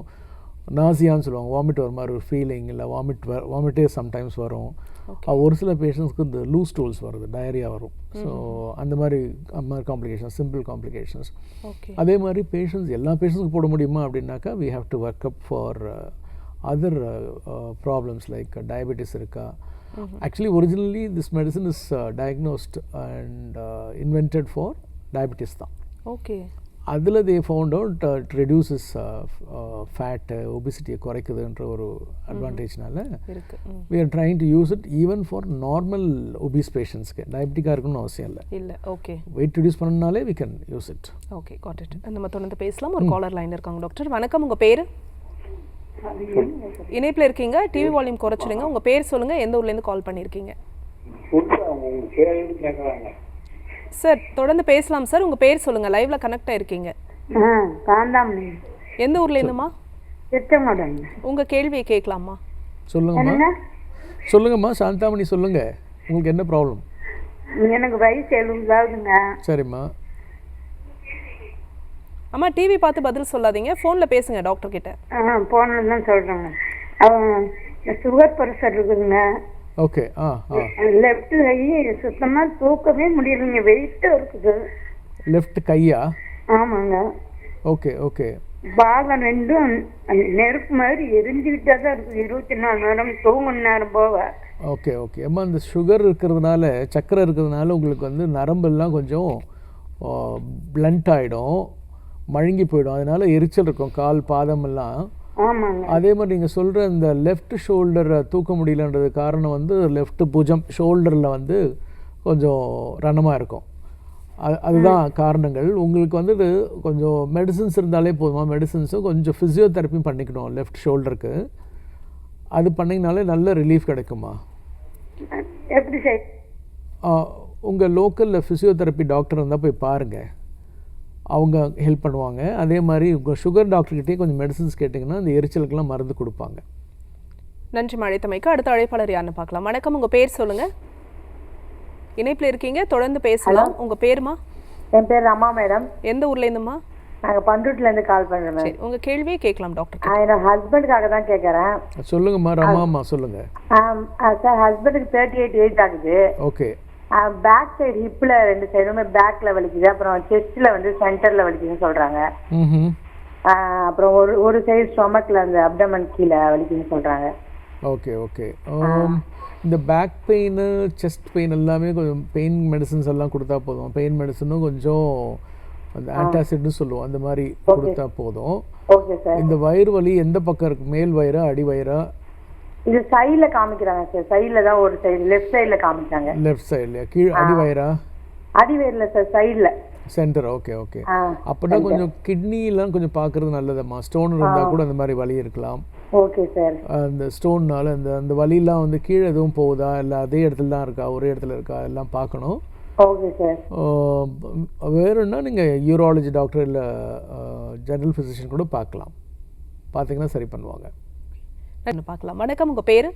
நாசியான்னு சொல்லுவாங்க, வாமிட் வர மாதிரி ஒரு ஃபீலிங், இல்லை வாமிட்டே சம்டைம்ஸ் வரும். ஒரு சில பேஷண்ட்ஸ்க்கு இந்த லூஸ் ஸ்டூல்ஸ் வருது, டயரியா வரும். ஸோ அந்த மாதிரி காம்ப்ளிகேஷன்ஸ், சிம்பிள் காம்ப்ளிகேஷன்ஸ். அதே மாதிரி எல்லா பேஷண்ட்ஸ்க்கு போட முடியுமா அப்படின்னாக்கா we have to work up for other problems like diabetes irukka. Actually originally this medicine is diagnosed and invented for diabetes tha. Okay. adula they found out it reduces fat, obesity குறைக்குதுன்ற ஒரு அட்வான்டேஜ்னால we are trying to use it even for normal obese patients. டயபெட்டிக்காக இருக்கணும்னு அவசியம் இல்லை. Okay. Weight reduce பண்ணனாலே we can use it. Okay, got it. நம்ம தொடர்ந்து பேசலாம். ஒரு collar line இருக்காங்க. டாக்டர் வணக்கம், உங்கள் பேர்? இணைப்பில் இருக்கீங்க, டிவி வால்யூம் குறைச்சிடுங்க. உங்கள் பேர் சொல்லுங்கள், எந்த ஊர்லேருந்து கால் பண்ணியிருக்கீங்க? சார் தொடர்ந்து பேசலாம் சார். உங்கள் பேர் சொல்லுங்கள், லைவில் கனெக்ட் ஆகிருக்கீங்க. எந்த ஊர்லேருந்துமா? உங்கள் கேள்வியை கேட்கலாமா? சொல்லுங்கம்மா சாந்தாமணி, சொல்லுங்கள், உங்களுக்கு என்ன ப்ராப்ளம்? எனக்கு வயசு 70 சரிம்மா. அம்மா டிவி பார்த்து பதில் சொல்லாதீங்க, ஃபோனில் பேசுங்க டாக்டர் கிட்ட. ஃபோனில் தான் சொல்கிறேங்க. சுகர் ப்ரெஷர் இருக்குதுங்க. ஓகே. லெஃப்ட் கை சுத்தமாக தூக்கவே முடியலைங்க, வெயிட்டும் இருக்குது. லெஃப்ட் கையா? ஆமாங்க. Okay okay. பாகம் ரெண்டும் நெருப்பு மாதிரி எரிஞ்சுக்கிட்டே தான் இருக்குது 24 நேரம், தூங்குன நேரம் போக. Okay okay. அம்மா இந்த சுகர் இருக்கிறதுனால, சர்க்கரை இருக்கிறதுனால உங்களுக்கு வந்து நரம்பெல்லாம் கொஞ்சம் பிளண்ட் ஆகிடும், மழுங்கி போயிடும். அதனால எரிச்சல் இருக்கும், கால் பாதமெல்லாம். அதே மாதிரி நீங்கள் சொல்கிற இந்த லெஃப்ட் ஷோல்டரை தூக்க முடியலன்றது காரணம் வந்து லெஃப்ட் புஜம் ஷோல்டரில் வந்து கொஞ்சம் ரணமாக இருக்கும். அதுதான் காரணங்கள். உங்களுக்கு வந்து கொஞ்சம் மெடிசின்ஸ் இருந்தாலே போதுமா, மெடிசின்ஸும் கொஞ்சம் ஃபிசியோதெரப்பியும் பண்ணிக்கணும் லெஃப்ட் ஷோல்டருக்கு. அது பண்ணிங்கனாலே நல்ல ரிலீஃப் கிடைக்குமா? எப்படி சார்? உங்கள் லோக்கலில் ஃபிசியோதெரப்பி டாக்டர் இருந்தால் போய் பாருங்கள், அவங்க ஹெல்ப் பண்ணுவாங்க. அதே மாதிரி உங்கள் சுகர் டாக்டர்கிட்டே கொஞ்சம் மெடிசின்ஸ் கேட்டிங்கன்னா அந்த எரிச்சலுக்கெல்லாம் மருந்து கொடுப்பாங்க. நன்றி அழைத்தமைக்கு. அடுத்த அழைப்பாளர் யாருன்னு பார்க்கலாம். வணக்கம், உங்கள் பேர் சொல்லுங்கள். இணைப்பில் இருக்கீங்க, தொடர்ந்து பேசலாம். உங்கள் பேருமா? என் பேர் ரமா மேடம். எந்த ஊர்லேருந்துமா? நாங்க பண்ருட்டில இருந்து கால் பண்றோம் மேம். சரி உங்க கேள்வியே கேட்கலாம் டாக்டர். என்னோட ஹஸ்பண்டுக்காக தான் கேட்கறேன். சொல்லுங்கம்மா ரமாம்மா சொல்லுங்க. சார் ஹஸ்பண்டுக்கு 38 ஏஜ் ஆகுது. ஓகே. பேக் சைடு ஹிப்ல 2 சைடுமே பேக்ல வலிக்குது, அப்புறம் செஸ்ட்ல வந்து சென்டர்ல வலிக்குதுன்னு சொல்றாங்க. அப்புறம் ஒரு சைடு ஸ்டொமக்ல அந்த அப்டமன் கீழே வலிக்குதுன்னு சொல்றாங்க. Okay okay. இந்த பேக் பெயின் செஸ்ட் பெயின் எல்லாமே கொஞ்சம் பெயின் மெடிசன்ஸ் எல்லாம் கொடுத்தா போதும். பெயின் மெடிசனும் கொஞ்சம் அந்த ஆன்டாசிட்னு சொல்லுவோம், அந்த மாதிரி கொடுத்தா போதும். Okay sir. இந்த வயிறு வலி எந்த பக்கம் இருக்கு, மேல் வயிறா அடி வயிறா? இது சைடுல காமிக்கிறாங்க சார். சைடுல தான் ஒரு சைடு லெஃப்ட் சைடுல காமிச்சாங்க. லெஃப்ட் சைடுல கீழ அடி வயிறா? அடி வயிறுல சார், சைடுல சென்டர். Okay okay. அப்பனா கொஞ்சம் கிட்னி எல்லாம் கொஞ்சம் பார்க்கிறது நல்லதம்மா. ஸ்டோன் இருந்தா கூட அந்த மாதிரி வலி இருக்கலாம். Okay sir. அந்த ஸ்டோன்னால அந்த வலிலாம் வந்து கீழே எதுவும் போகுதா இல்லை அதே இடத்துல தான் இருக்கா, ஒரே இடத்துல இருக்கா, எல்லாம் பார்க்கணும். Okay sir. வேறுன்னா நீங்கள் யூராலஜி டாக்டர் இல்லை ஜெனரல் ஃபிசிஷியன் கூட பார்க்கலாம். பார்த்தீங்கன்னா சரி பண்ணுவாங்க. பார்க்கலாம். வணக்கம், உங்க பேரு?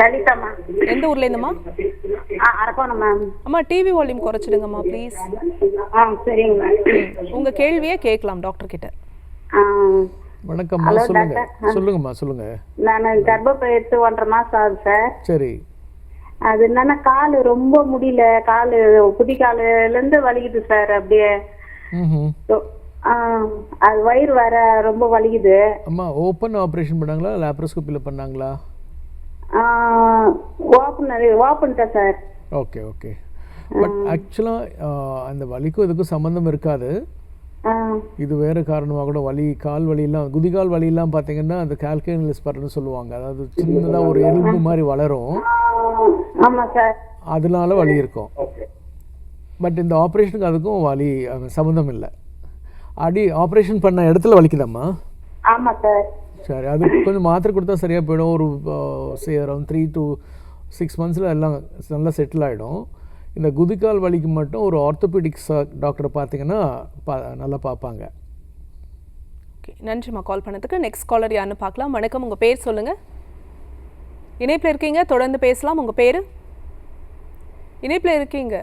லலிதாமா. எந்த ஊர்ல இருந்துமா? அரக்கோணம் மேம். அம்மா டிவி வால்யூம் குறைச்சிடுங்கம்மா ப்ளீஸ். சரிங்க மேம். உங்க கேள்வியே கேட்கலாம் டாக்டர் கிட்ட. வணக்கம்மா சொல்லுங்க. சொல்லுங்கம்மா சொல்லுங்க. நான் கர்ப்பப்பை எடுத்து 1.5 மாசம் ஆகுது சார். சரி. அது என்னன்னா காலு ரொம்ப முடியல, காலு குதிகாலுல இருந்து வலிக்குது சார். அப்படியே அது வயிறு வர ரொம்ப வலிக்குது. அம்மா ஓப்பன் ஆப்ரேஷன் பண்ணாங்களா லாப்ரோஸ்கோப்பில பண்ணாங்களா? ஓப்பன் தான் சார். Okay okay. பட் ஆக்சுவலாக அந்த வலிக்கும் இதுக்கும் சம்மந்தம் இருக்காது. இது வேறு காரணமாக கூட வலி, கால் வலியெல்லாம், குதிகால் வலியெல்லாம் பார்த்தீங்கன்னா அந்த கால்கேனியல் ஸ்பர்னு சொல்லுவாங்க. அதாவது சின்னதாக ஒரு எலும்பு மாதிரி வளரும். ஆமாம் சார். அதனால வலி இருக்கும். பட் இந்த ஆப்ரேஷனுக்கு அதுக்கும் வலி சம்மந்தம் இல்லை. ஆப்ரேஷன் பண்ண இடத்துல வலிக்குதாம்மா? ஆமாம் சார். சரி, அது கொஞ்சம் மாத்திரை கொடுத்தா சரியாக போயிடும். ஒரு அரௌண்ட் 3 to 6 months எல்லாம் நல்லா செட்டில் ஆகிடும். இந்த குதிகால் வலிக்கு மட்டும் ஒரு ஆர்த்தோபெடிக்ஸ் டாக்டரை பார்த்தீங்கன்னா நல்லா பார்ப்பாங்க. ஓகே, நன்றிம்மா கால் பண்ணதுக்கு. நெக்ஸ்ட் காலர் யாருன்னு பார்க்கலாம். வணக்கம், உங்கள் பேர் சொல்லுங்கள். இணைப்பில் இருக்கீங்க, தொடர்ந்து பேசலாம். உங்கள் பேர்? இணைப்பில் இருக்கீங்க.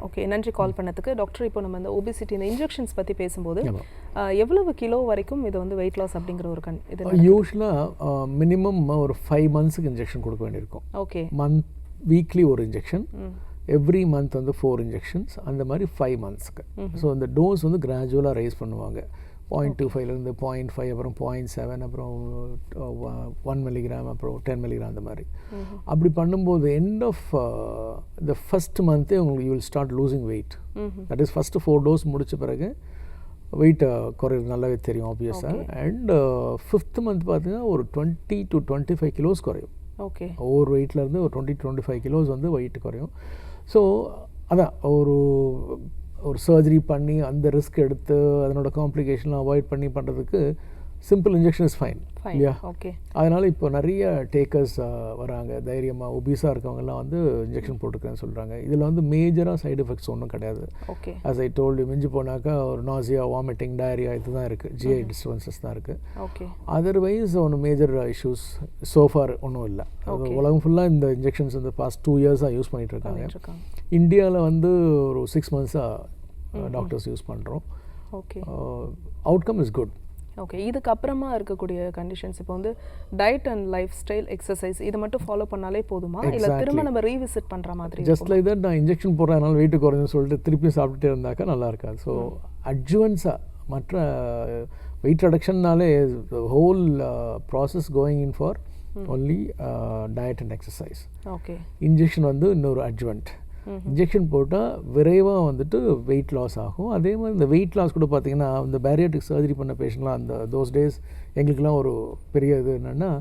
ஓகே, நன்றி கால் பண்ணதுக்கு. டாக்டர், இப்போ நம்ம இந்த ஒபிசிட்டி, இந்த இன்ஜெக்ஷன்ஸ் பற்றி பேசும்போது எவ்வளவு கிலோ வரைக்கும் இது வந்து வெயிட் லாஸ் அப்படிங்கிற ஒரு இது யூஸ்வலாக மினிமம் ஒரு 5 months இன்ஜெக்ஷன் கொடுக்க வேண்டியிருக்கும். ஓகே. வீக்லி ஒரு இன்ஜெக்ஷன், எவ்ரி மந்த் வந்து 4 injections, அந்த மாதிரி 5 months. ஸோ அந்த டோஸ் வந்து கிராஜுவலாக ரைஸ் பண்ணுவாங்க. 0.25 0.5, அப்புறம் 0.7, அப்புறம் 1 milligram, அப்புறம் 10 milligram, அந்த மாதிரி. அப்படி பண்ணும்போது எண்ட் ஆஃப் த ஃபஸ்ட் மந்த்தே உங்களுக்கு you will start losing wait. That is first 4 dose முடித்த பிறகு வெயிட் குறையிறது நல்லாவே தெரியும் ஆப்வியஸாக. அண்ட் 5th month பார்த்தீங்கன்னா ஒரு 20 to 25 kilos குறையும். ஓகே. ஒவ்வொரு வெயிட்லேருந்து ஒரு 20 to 25 kilos வந்து வெயிட் குறையும். ஸோ அதான் ஒரு சர்ஜரி பண்ணி அந்த ரிஸ்க் எடுத்து அதனோட காம்ப்ளிகேஷன்லாம் அவாய்ட் பண்ணி பண்ணுறதுக்கு சிம்பிள் இன்ஜெக்ஷன் இஸ் ஃபைன் இல்லையா? ஓகே. அதனால் இப்போ நிறைய டேக்கர்ஸ் வராங்க, தைரியமாக ஒபீஸாக இருக்கவங்கெல்லாம் வந்து இன்ஜெக்ஷன் போட்டுக்கிறேன்னு சொல்கிறாங்க. இதில் வந்து மேஜராக சைடு எஃபெக்ட்ஸ் ஒன்றும் கிடையாது. ஓகே. ஆஸ் ஐ டோல்டு, மிஞ்சி போனாக்கா ஒரு நாசியா, வாமிட்டிங், டயரியா இதுதான் இருக்குது, ஜிஐ டிஸ்டர்பன்சஸ் தான் இருக்குது. ஓகே. அதர்வைஸ் ஒன்று மேஜர் இஷ்யூஸ் சோஃபார் ஒன்றும் இல்லை. உலகம் ஃபுல்லாக இந்த இன்ஜெக்ஷன்ஸ் இந்த பாஸ்ட் 2 years யூஸ் பண்ணிகிட்டு இருக்காங்க. இந்தியாவில் வந்து ஒரு 6 months டாக்டர்ஸ் யூஸ் பண்ணுறோம். Okay. Outcome is good. Okay. இதுக்கப்புறமா இருக்கக்கூடிய கண்டிஷன்ஸ் இப்போ வந்து diet and life style, exercise இது மட்டும் ஃபாலோ பண்ணாலே போதுமா, இல்லை திரும்ப நம்ம ரீவிசிட் பண்ணுற மாதிரி? ஜஸ்ட் லைக் தட் நான் இன்ஜெக்ஷன் போடுறதுனால வெயிட் குறைஞ்சுன்னு சொல்லிட்டு திருப்பி சாப்பிட்டுட்டே இருந்தாக்கா நல்லா இருக்காது. ஸோ அட்வான்ஸாக மற்ற வெயிட் ரிடக்ஷன்னாலே whole process going in for only diet and exercise. Okay. Injection வந்து இன்னொரு அட்வான்ட். இன்ஜெக்ஷன் போட்டால் விரைவாக வந்துட்டு வெயிட் லாஸ் ஆகும். அதே மாதிரி இந்த வெயிட் லாஸ் கூட பார்த்திங்கன்னா இந்த பேரியாட்ரிக் சர்ஜரி பண்ண பேஷண்ட்லாம் அந்த தோஸ் டேஸ் எங்களுக்கெல்லாம் ஒரு பெரிய இது என்னென்னா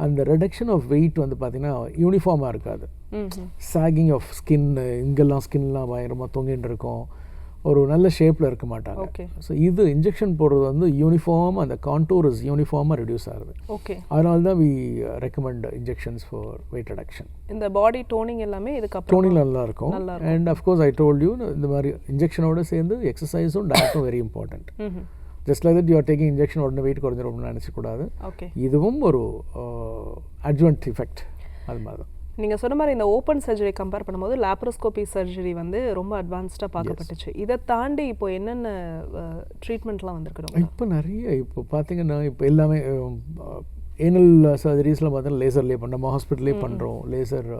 அந்த ரெடக்ஷன் ஆஃப் வெயிட் வந்து பார்த்திங்கன்னா யூனிஃபார்மாக இருக்காது. சாகிங் ஆஃப் ஸ்கின், இங்கெல்லாம் ஸ்கின்லாம் பயங்கரமாக தொங்கின்னு இருக்கும், ஒரு நல்ல ஷேப்பில் இருக்க மாட்டாங்க. ஸோ இது இன்ஜெக்ஷன் போடுறது வந்து யூனிஃபார்மாக, அந்த கான்டூர் இஸ் யூனிஃபார்மாக ரெடியூஸ் ஆகுது. ஓகே. அதனால தான் we recommend injections for weight reduction. இந்த பாடி டோனிங் எல்லாமே இதுக்கு டோனிங் நல்லா இருக்கும். And of course I told you, இந்த மாதிரி இன்ஜெக்ஷனோட சேர்ந்து எக்ஸசைஸும் டயட்டும் very important. Just like that you are taking injection உடனே வெயிட் குறைஞ்சிடும் நினச்சக்கூடாது. ஓகே. இதுவும் ஒரு அட்வான்ட் எஃபெக்ட். அது மாதிரி தான். நீங்க சொன்ன மாதிரி இந்த ஓப்பன் சர்ஜரி கம்பேர் பண்ணும்போது லாப்ரோஸ்கோபி சர்ஜரி வந்து ரொம்ப அட்வான்ஸ்டா பார்க்கப்பட்டுச்சு. இதை தாண்டி இப்போ என்னென்ன ட்ரீட்மெண்ட்லாம் வந்திருக்கு? இப்போ நிறைய இப்போ பார்த்தீங்கன்னா இப்போ எல்லாமே ஏனல் சர்ஜரிஸ்லாம் பார்த்தீங்கன்னா லேசர்லேயே நம்ம ஹாஸ்பிட்டல்லே பண்ணுறோம். லேசர்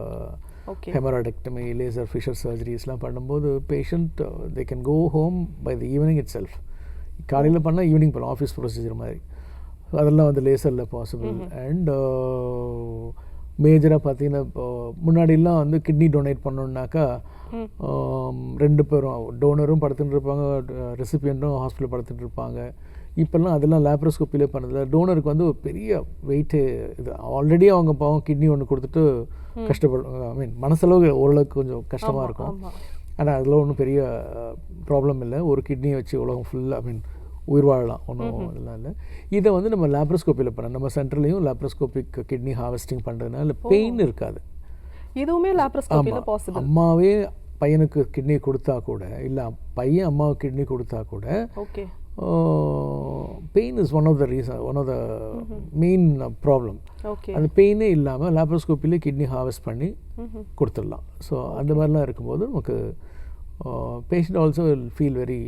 ஹெமராய்டெக்டமி, லேசர் ஃபிஷர் சர்ஜரிஸ்லாம் பண்ணும்போது patient they can go home by the evening itself. காலையில் பண்ணால் ஈவினிங் பண்ணலாம், ஆஃபீஸ் ப்ரொசீஜர் மாதிரி. அதெல்லாம் வந்து லேசரில் பாசிபிள். அண்ட் மேஜராக பார்த்தீங்கன்னா இப்போ முன்னாடிலாம் வந்து கிட்னி டொனேட் பண்ணோன்னாக்கா 2 பேரும் டோனரும் படுத்துட்டு இருப்பாங்க, ரெசிபியண்ட்டும் ஹாஸ்பிட்டல் படுத்துட்டு இருப்பாங்க. இப்போல்லாம் அதெல்லாம் லேப்ரோஸ்கோப்பிலே பண்ணதில்ல. டோனருக்கு வந்து ஒரு பெரிய வெயிட்டு இது ஆல்ரெடி அவங்க பாவம் கிட்னி ஒன்று கொடுத்துட்டு கஷ்டப்படும். ஐ மீன் மனசளவு ஓரளவுக்கு கொஞ்சம் கஷ்டமாக இருக்கும். ஆனால் அதில் ஒன்றும் பெரிய ப்ராப்ளம் இல்லை. ஒரு கிட்னியை வச்சு உலகம் ஃபுல்லாக ஐ மீன் உயிர் வாழலாம், ஒன்றும் இதெல்லாம் இல்லை. இதை வந்து நம்ம லேப்ரோஸ்கோப்பியில் பண்ண நம்ம சென்டர்லேயும் லேப்ரோஸ்கோபிக் கிட்னி ஹார்வெஸ்டிங் பண்ணுறதுனால பெயின் இருக்காது. இதுவுமே லேப்ரோஸ்கோப்பியில் பாசிபிள். அம்மாவே பையனுக்கு கிட்னி கொடுத்தா கூட, இல்லை பையன் அம்மாவுக்கு கிட்னி கொடுத்தா கூட pain is one of the main problem. அந்த பெயினே இல்லாமல் லேப்ரோஸ்கோப்பிலே கிட்னி ஹார்வெஸ்ட் பண்ணி கொடுத்துடலாம். ஸோ அந்த மாதிரிலாம் இருக்கும்போது நமக்கு patient also will feel very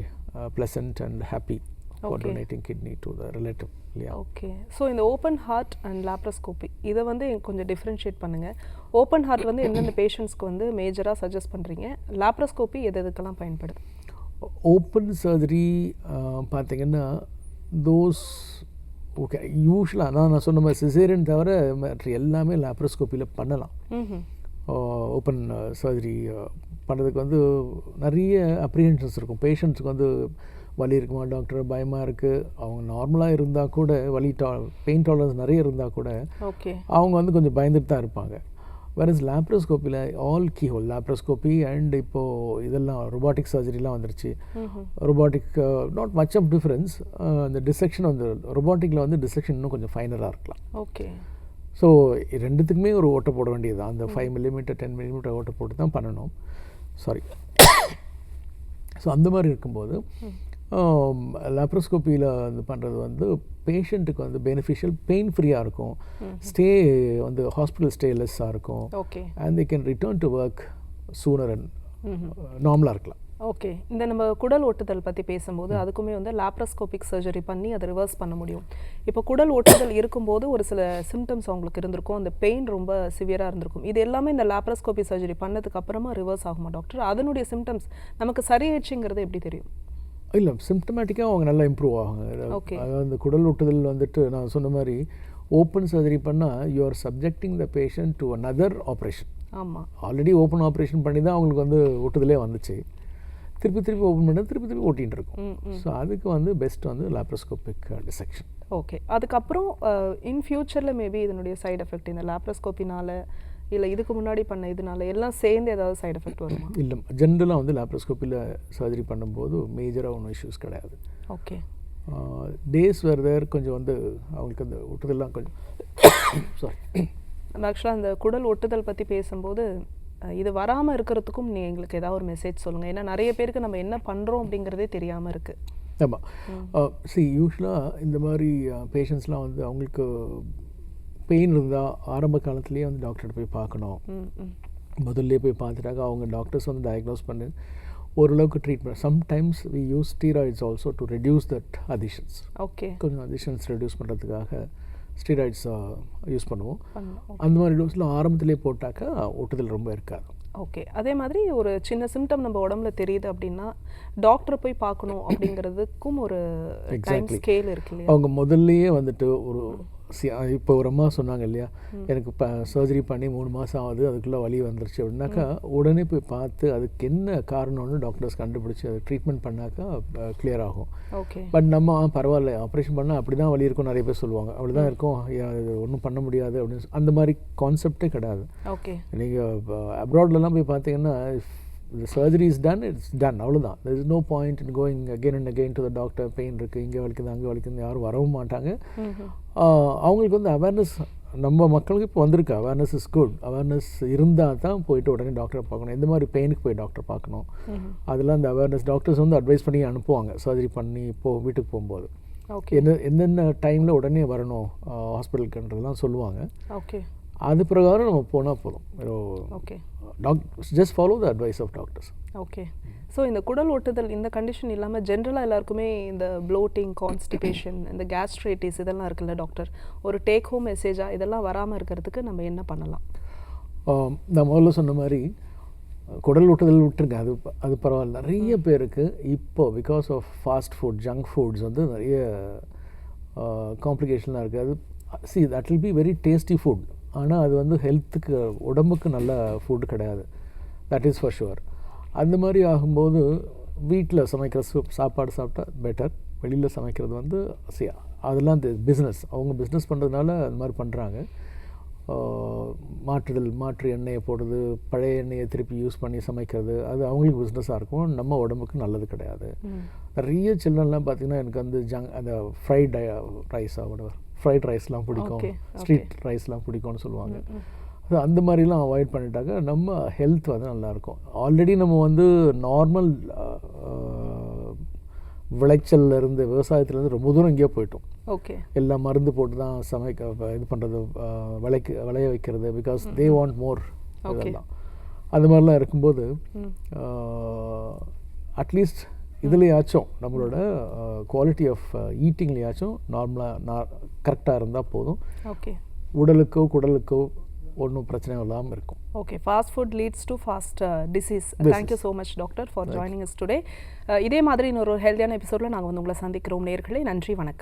pleasant and happy for donating kidney to the relative. Okay. So இந்த ஓப்பன் ஹார்ட் அண்ட் லேப்ரோஸ்கோபி இதை வந்து கொஞ்சம் டிஃப்ரென்ஷியேட் பண்ணுங்கள். ஓப்பன் ஹார்ட் வந்து எந்தெந்த பேஷண்ட்ஸ்க்கு வந்து மேஜராக சஜஸ்ட் பண்ணுறீங்க? லேப்ரோஸ்கோபி எதுக்கெல்லாம் பயன்படுது? ஓப்பன் சர்ஜரி பார்த்தீங்கன்னா தோஸ் ஓகே யூஸ்வலாக அதான் நான் சொன்ன மாதிரி சிசேரியன் தவிர மற்ற எல்லாமே லேப்ரோஸ்கோப்பியில் பண்ணலாம். ஓப்பன் சர்ஜரி பண்ணுறதுக்கு வந்து நிறைய அப்ரிஹென்ஷன்ஸ் இருக்கும். பேஷண்ட்ஸுக்கு வந்து வலி இருக்குமா டாக்டர், பயமாக இருக்குது, அவங்க நார்மலாக இருந்தால் கூட வலி பெயின் டாலரன்ஸ் நிறைய இருந்தால் கூட அவங்க வந்து கொஞ்சம் பயந்துட்டு தான் இருப்பாங்க. வேறஸ் லேப்ரோஸ்கோப்பியில் ஆல் கீஹோல் லேப்ரோஸ்கோப்பி அண்ட் இப்போது இதெல்லாம் ரொபாட்டிக் சர்ஜரிலாம் வந்துருச்சு. Robotic not much of difference. இந்த டிசெக்ஷன் வந்து ரொபாட்டிக்கில் வந்து டிசெக்ஷன் இன்னும் கொஞ்சம் ஃபைனராக இருக்கலாம். ஓகே. ஸோ ரெண்டுத்துக்குமே ஒரு ஓட்டை போட வேண்டியது தான். அந்த 5 மில்லிமீட்டர் 10 மில்லிமீட்டர் ஓட்டை போட்டு தான் பண்ணணும். சாரி. ஸோ அந்த மாதிரி இருக்கும்போது லேப்ரோஸ்கோப்பியில் வந்து பண்ணுறது வந்து பேஷண்ட்டுக்கு வந்து பெனிஃபிஷியல், பெயின் ஃப்ரீயாக இருக்கும், ஸ்டே வந்து ஹாஸ்பிட்டல் ஸ்டே லெஸ்ஸாக இருக்கும், and they can return to work sooner and நார்மலாக இருக்கலாம். ஓகே. இந்த நம்ம குடல் ஒட்டுதல் பற்றி பேசும்போது அதுக்குமே வந்து லேப்ரோஸ்கோபிக் சர்ஜரி பண்ணி அதை ரிவர்ஸ் பண்ண முடியும். இப்போ குடல் ஒட்டுதல் இருக்கும்போது ஒரு சில சிம்டம்ஸ் அவங்களுக்கு இருந்திருக்கும், அந்த பெயின் ரொம்ப சிவியராக இருந்திருக்கும். இது எல்லாமே இந்த லேப்ரோஸ்கோபி சர்ஜரி பண்ணதுக்கு அப்புறமா ரிவர்ஸ் ஆகுமா டாக்டர்? அதனுடைய சிம்டம்ஸ் நமக்கு சரியாயிடுச்சுங்கிறது எப்படி தெரியும்? இல்லை, சிம்டமேட்டிக்காக அவங்க நல்லா இம்ப்ரூவ் ஆகுங்க. அதாவது இந்த குடல் ஒட்டுதல் வந்துட்டு நான் சொன்ன மாதிரி ஓப்பன் சர்ஜரி பண்ணால் you are subjecting the patient to another operation. ஆமாம், ஆல்ரெடி ஓப்பன் ஆப்ரேஷன் பண்ணி தான் அவங்களுக்கு வந்து ஒட்டுதலே வந்துச்சு. திருப்பி ஓப்பன் பண்ணி திருப்பி ஓட்டிகிட்டு இருக்கும். ஸோ அதுக்கு வந்து பெஸ்ட் வந்து லேப்ரோஸ்கோபிக் டிசெக்ஷன். ஓகே. அதுக்கப்புறம் இன் ஃபியூச்சரில் மேபி இதனுடைய சைடு எஃபெக்ட் இந்த லேப்ரோஸ்கோப்பினால இல்லை இதுக்கு முன்னாடி பண்ண இதனால எல்லாம் சேர்ந்து ஏதாவது சைடு எஃபெக்ட் வருமா? இல்லை, ஜென்ரலாக வந்து லேப்ரோஸ்கோப்பியில் சர்ஜரி பண்ணும்போது மேஜராக ஒன்றும் இஷ்யூஸ் கிடையாது. ஓகே. டேஸ் வேறு கொஞ்சம் வந்து அவங்களுக்கு அந்த ஒட்டுதல்லாம் கொஞ்சம் சாரி. ஆக்சுவலாக அந்த குடல் ஒட்டுதல் பற்றி பேசும்போது இது வராமல் இருக்கிறதுக்கும் நீங்கள் எங்களுக்கு ஏதாவது ஒரு மெசேஜ் சொல்லுங்கள். ஏன்னா நிறைய பேருக்கு நம்ம என்ன பண்ணுறோம் அப்படிங்கிறதே தெரியாமல் இருக்குது. ஆமாம். யூஸ்வலாக இந்த மாதிரி பேஷண்ட்ஸ்லாம் வந்து அவங்களுக்கு பெயின் இருந்தால் ஆரம்ப காலத்துலேயே வந்து டாக்டர்கிட்ட போய் பார்க்கணும். முதல்ல போய் பார்த்துட்டாக்க அவங்க டாக்டர்ஸ் வந்து டயக்னோஸ் பண்ணி ஓரளவுக்கு treatment. Sometimes we use steroids also to reduce that adhesions. Okay. கொஞ்சம் அடிஷன்ஸ் ரெடியூஸ் பண்ணுறதுக்காக ஸ்டீராய்ட்ஸ் யூஸ் பண்ணுவோம். அந்த மாதிரி டோஸில் ஆரம்பத்திலே போட்டாக்கா ஒட்டுதல் ரொம்ப இருக்காது. ஓகே. அதே மாதிரி ஒரு சின்ன சிம்டம் நம்ம உடம்புல தெரியுது அப்படின்னா டாக்டரை போய் பார்க்கணும் அப்படிங்கிறதுக்கும் ஒரு டைம் ஸ்கேல் இருக்கு இல்லையா? அவங்க முதல்லையே வந்துட்டு ஒரு இப்போ ஒரு அம்மா சொன்னாங்க இல்லையா, எனக்கு இப்போ சர்ஜரி பண்ணி 3 மாதம் ஆகுது, அதுக்குள்ளே வலி வந்துருச்சு அப்படின்னாக்கா உடனே போய் பார்த்து அதுக்கு என்ன காரணம்னு டாக்டர்ஸ் கண்டுபிடிச்சி அது ட்ரீட்மெண்ட் பண்ணாக்கா கிளியர் ஆகும். ஓகே. பட் நம்ம பரவாயில்ல ஆப்ரேஷன் பண்ணால் அப்படி தான் வலி இருக்கும் நிறைய பேர் சொல்லுவாங்க, அப்படி தான் இருக்கும், இது ஒன்றும் பண்ண முடியாது அப்படின்னு. அந்த மாதிரி கான்செப்டே கிடையாது. ஓகே. நீங்கள் அப்ராட்லலாம் போய் பார்த்தீங்கன்னா the surgery is done, it's done, அவ்வளோதான். there is no point in going again and again to the doctor. Pain இருக்குது, இங்கே வலிக்குது, அங்கே வலிக்குது, யாரும் வரவும் மாட்டாங்க. அவங்களுக்கு வந்து அவேர்னஸ் நம்ம மக்களுக்கு இப்போ வந்திருக்கு. Awareness is good. அவேர்னஸ் இருந்தால் தான் போயிட்டு உடனே டாக்டரை பார்க்கணும். எந்த மாதிரி பெயினுக்கு போய் டாக்டர் பார்க்கணும், அதெல்லாம் அந்த அவேர்னஸ் டாக்டர்ஸ் வந்து அட்வைஸ் பண்ணி அனுப்புவாங்க சர்ஜரி பண்ணி இப்போது வீட்டுக்கு போகும்போது. எந்தெந்த டைமில் உடனே வரணும் ஹாஸ்பிட்டலுக்குன்றதுலாம் சொல்லுவாங்க. ஓகே. அது பிரகாரம் நம்ம போனால் போதும். Okay just follow the advice of doctors. Okay. So இந்த குடல் ஒட்டுதல் இந்த கண்டிஷன் இல்லாமல் ஜென்ரலாக எல்லாருக்குமே இந்த ப்ளோட்டிங், கான்ஸ்டிபேஷன், இந்த கேஸ்ட்ரைட்டிஸ் இதெல்லாம் இருக்குல்ல டாக்டர், ஒரு டேக் ஹோம் மெசேஜாக இதெல்லாம் வராமல் இருக்கிறதுக்கு நம்ம என்ன பண்ணலாம்? நான் முதல்ல சொன்ன மாதிரி குடல் ஒட்டுதல் விட்டுருங்க, அது பரவாயில்ல. நிறைய பேருக்கு இப்போ because of fast food, junk foods வந்து நிறைய காம்ப்ளிகேஷனாக இருக்குது. அது that will be very tasty food, ஆனால் அது வந்து ஹெல்த்துக்கு, உடம்புக்கு நல்ல ஃபுட் கிடையாது. That is for sure. அந்த மாதிரி ஆகும்போது வீட்டில் சமைக்கிற சாப்பாடு சாப்பிட்டா பெட்டர். வெளியில் சமைக்கிறது வந்து அதெல்லாம் பிஸ்னஸ், அவங்க பிஸ்னஸ் பண்ணுறதுனால அது மாதிரி பண்ணுறாங்க. மாற்று எண்ணெயை போடுறது, பழைய எண்ணெயை திருப்பி யூஸ் பண்ணி சமைக்கிறது, அது அவங்களுக்கு பிஸ்னஸாக இருக்கும், நம்ம உடம்புக்கு நல்லது கிடையாது. நிறைய சில்ட்ரன்லாம் பார்த்திங்கன்னா எனக்கு வந்து அந்த ஃப்ரைட் ரைஸ்லாம் பிடிக்கும், ஸ்ட்ரீட் ரைஸ்லாம் பிடிக்கும்னு சொல்லுவாங்க. ஸோ அந்த மாதிரிலாம் அவாய்ட் பண்ணிட்டாக்க நம்ம ஹெல்த் வந்து நல்லாயிருக்கும். ஆல்ரெடி நம்ம வந்து நார்மல் விளைச்சல்லேருந்து, விவசாயத்துலேருந்து ரொம்ப தூரம் இங்கேயே போயிட்டோம். ஓகே. எல்லாம் மருந்து போட்டு தான் இது பண்ணுறது, விளைய வைக்கிறது, பிகாஸ் தே வாண்ட் மோர். இதெல்லாம் அது மாதிரிலாம் இருக்கும்போது அட்லீஸ்ட் இதுலையாச்சும் நம்மளோட குவாலிட்டி ஆஃப் ஈட்டிங்லையாச்சும் நார்மலாக கரெக்டாக இருந்தால் போதும். ஓகே. உடலுக்கோ குடலுக்கோ ஒன்றும் பிரச்சனை இல்லாமல் இருக்கும். Okay. Fast food leads to fast disease. Thank you so much doctor for joining us today. இதே மாதிரி இன்னொரு ஹெல்த்தியான எபிசோடில் நாங்கள் வந்து உங்களை சந்திக்கிறோம் நேயர்களே. நன்றி, வணக்கம்.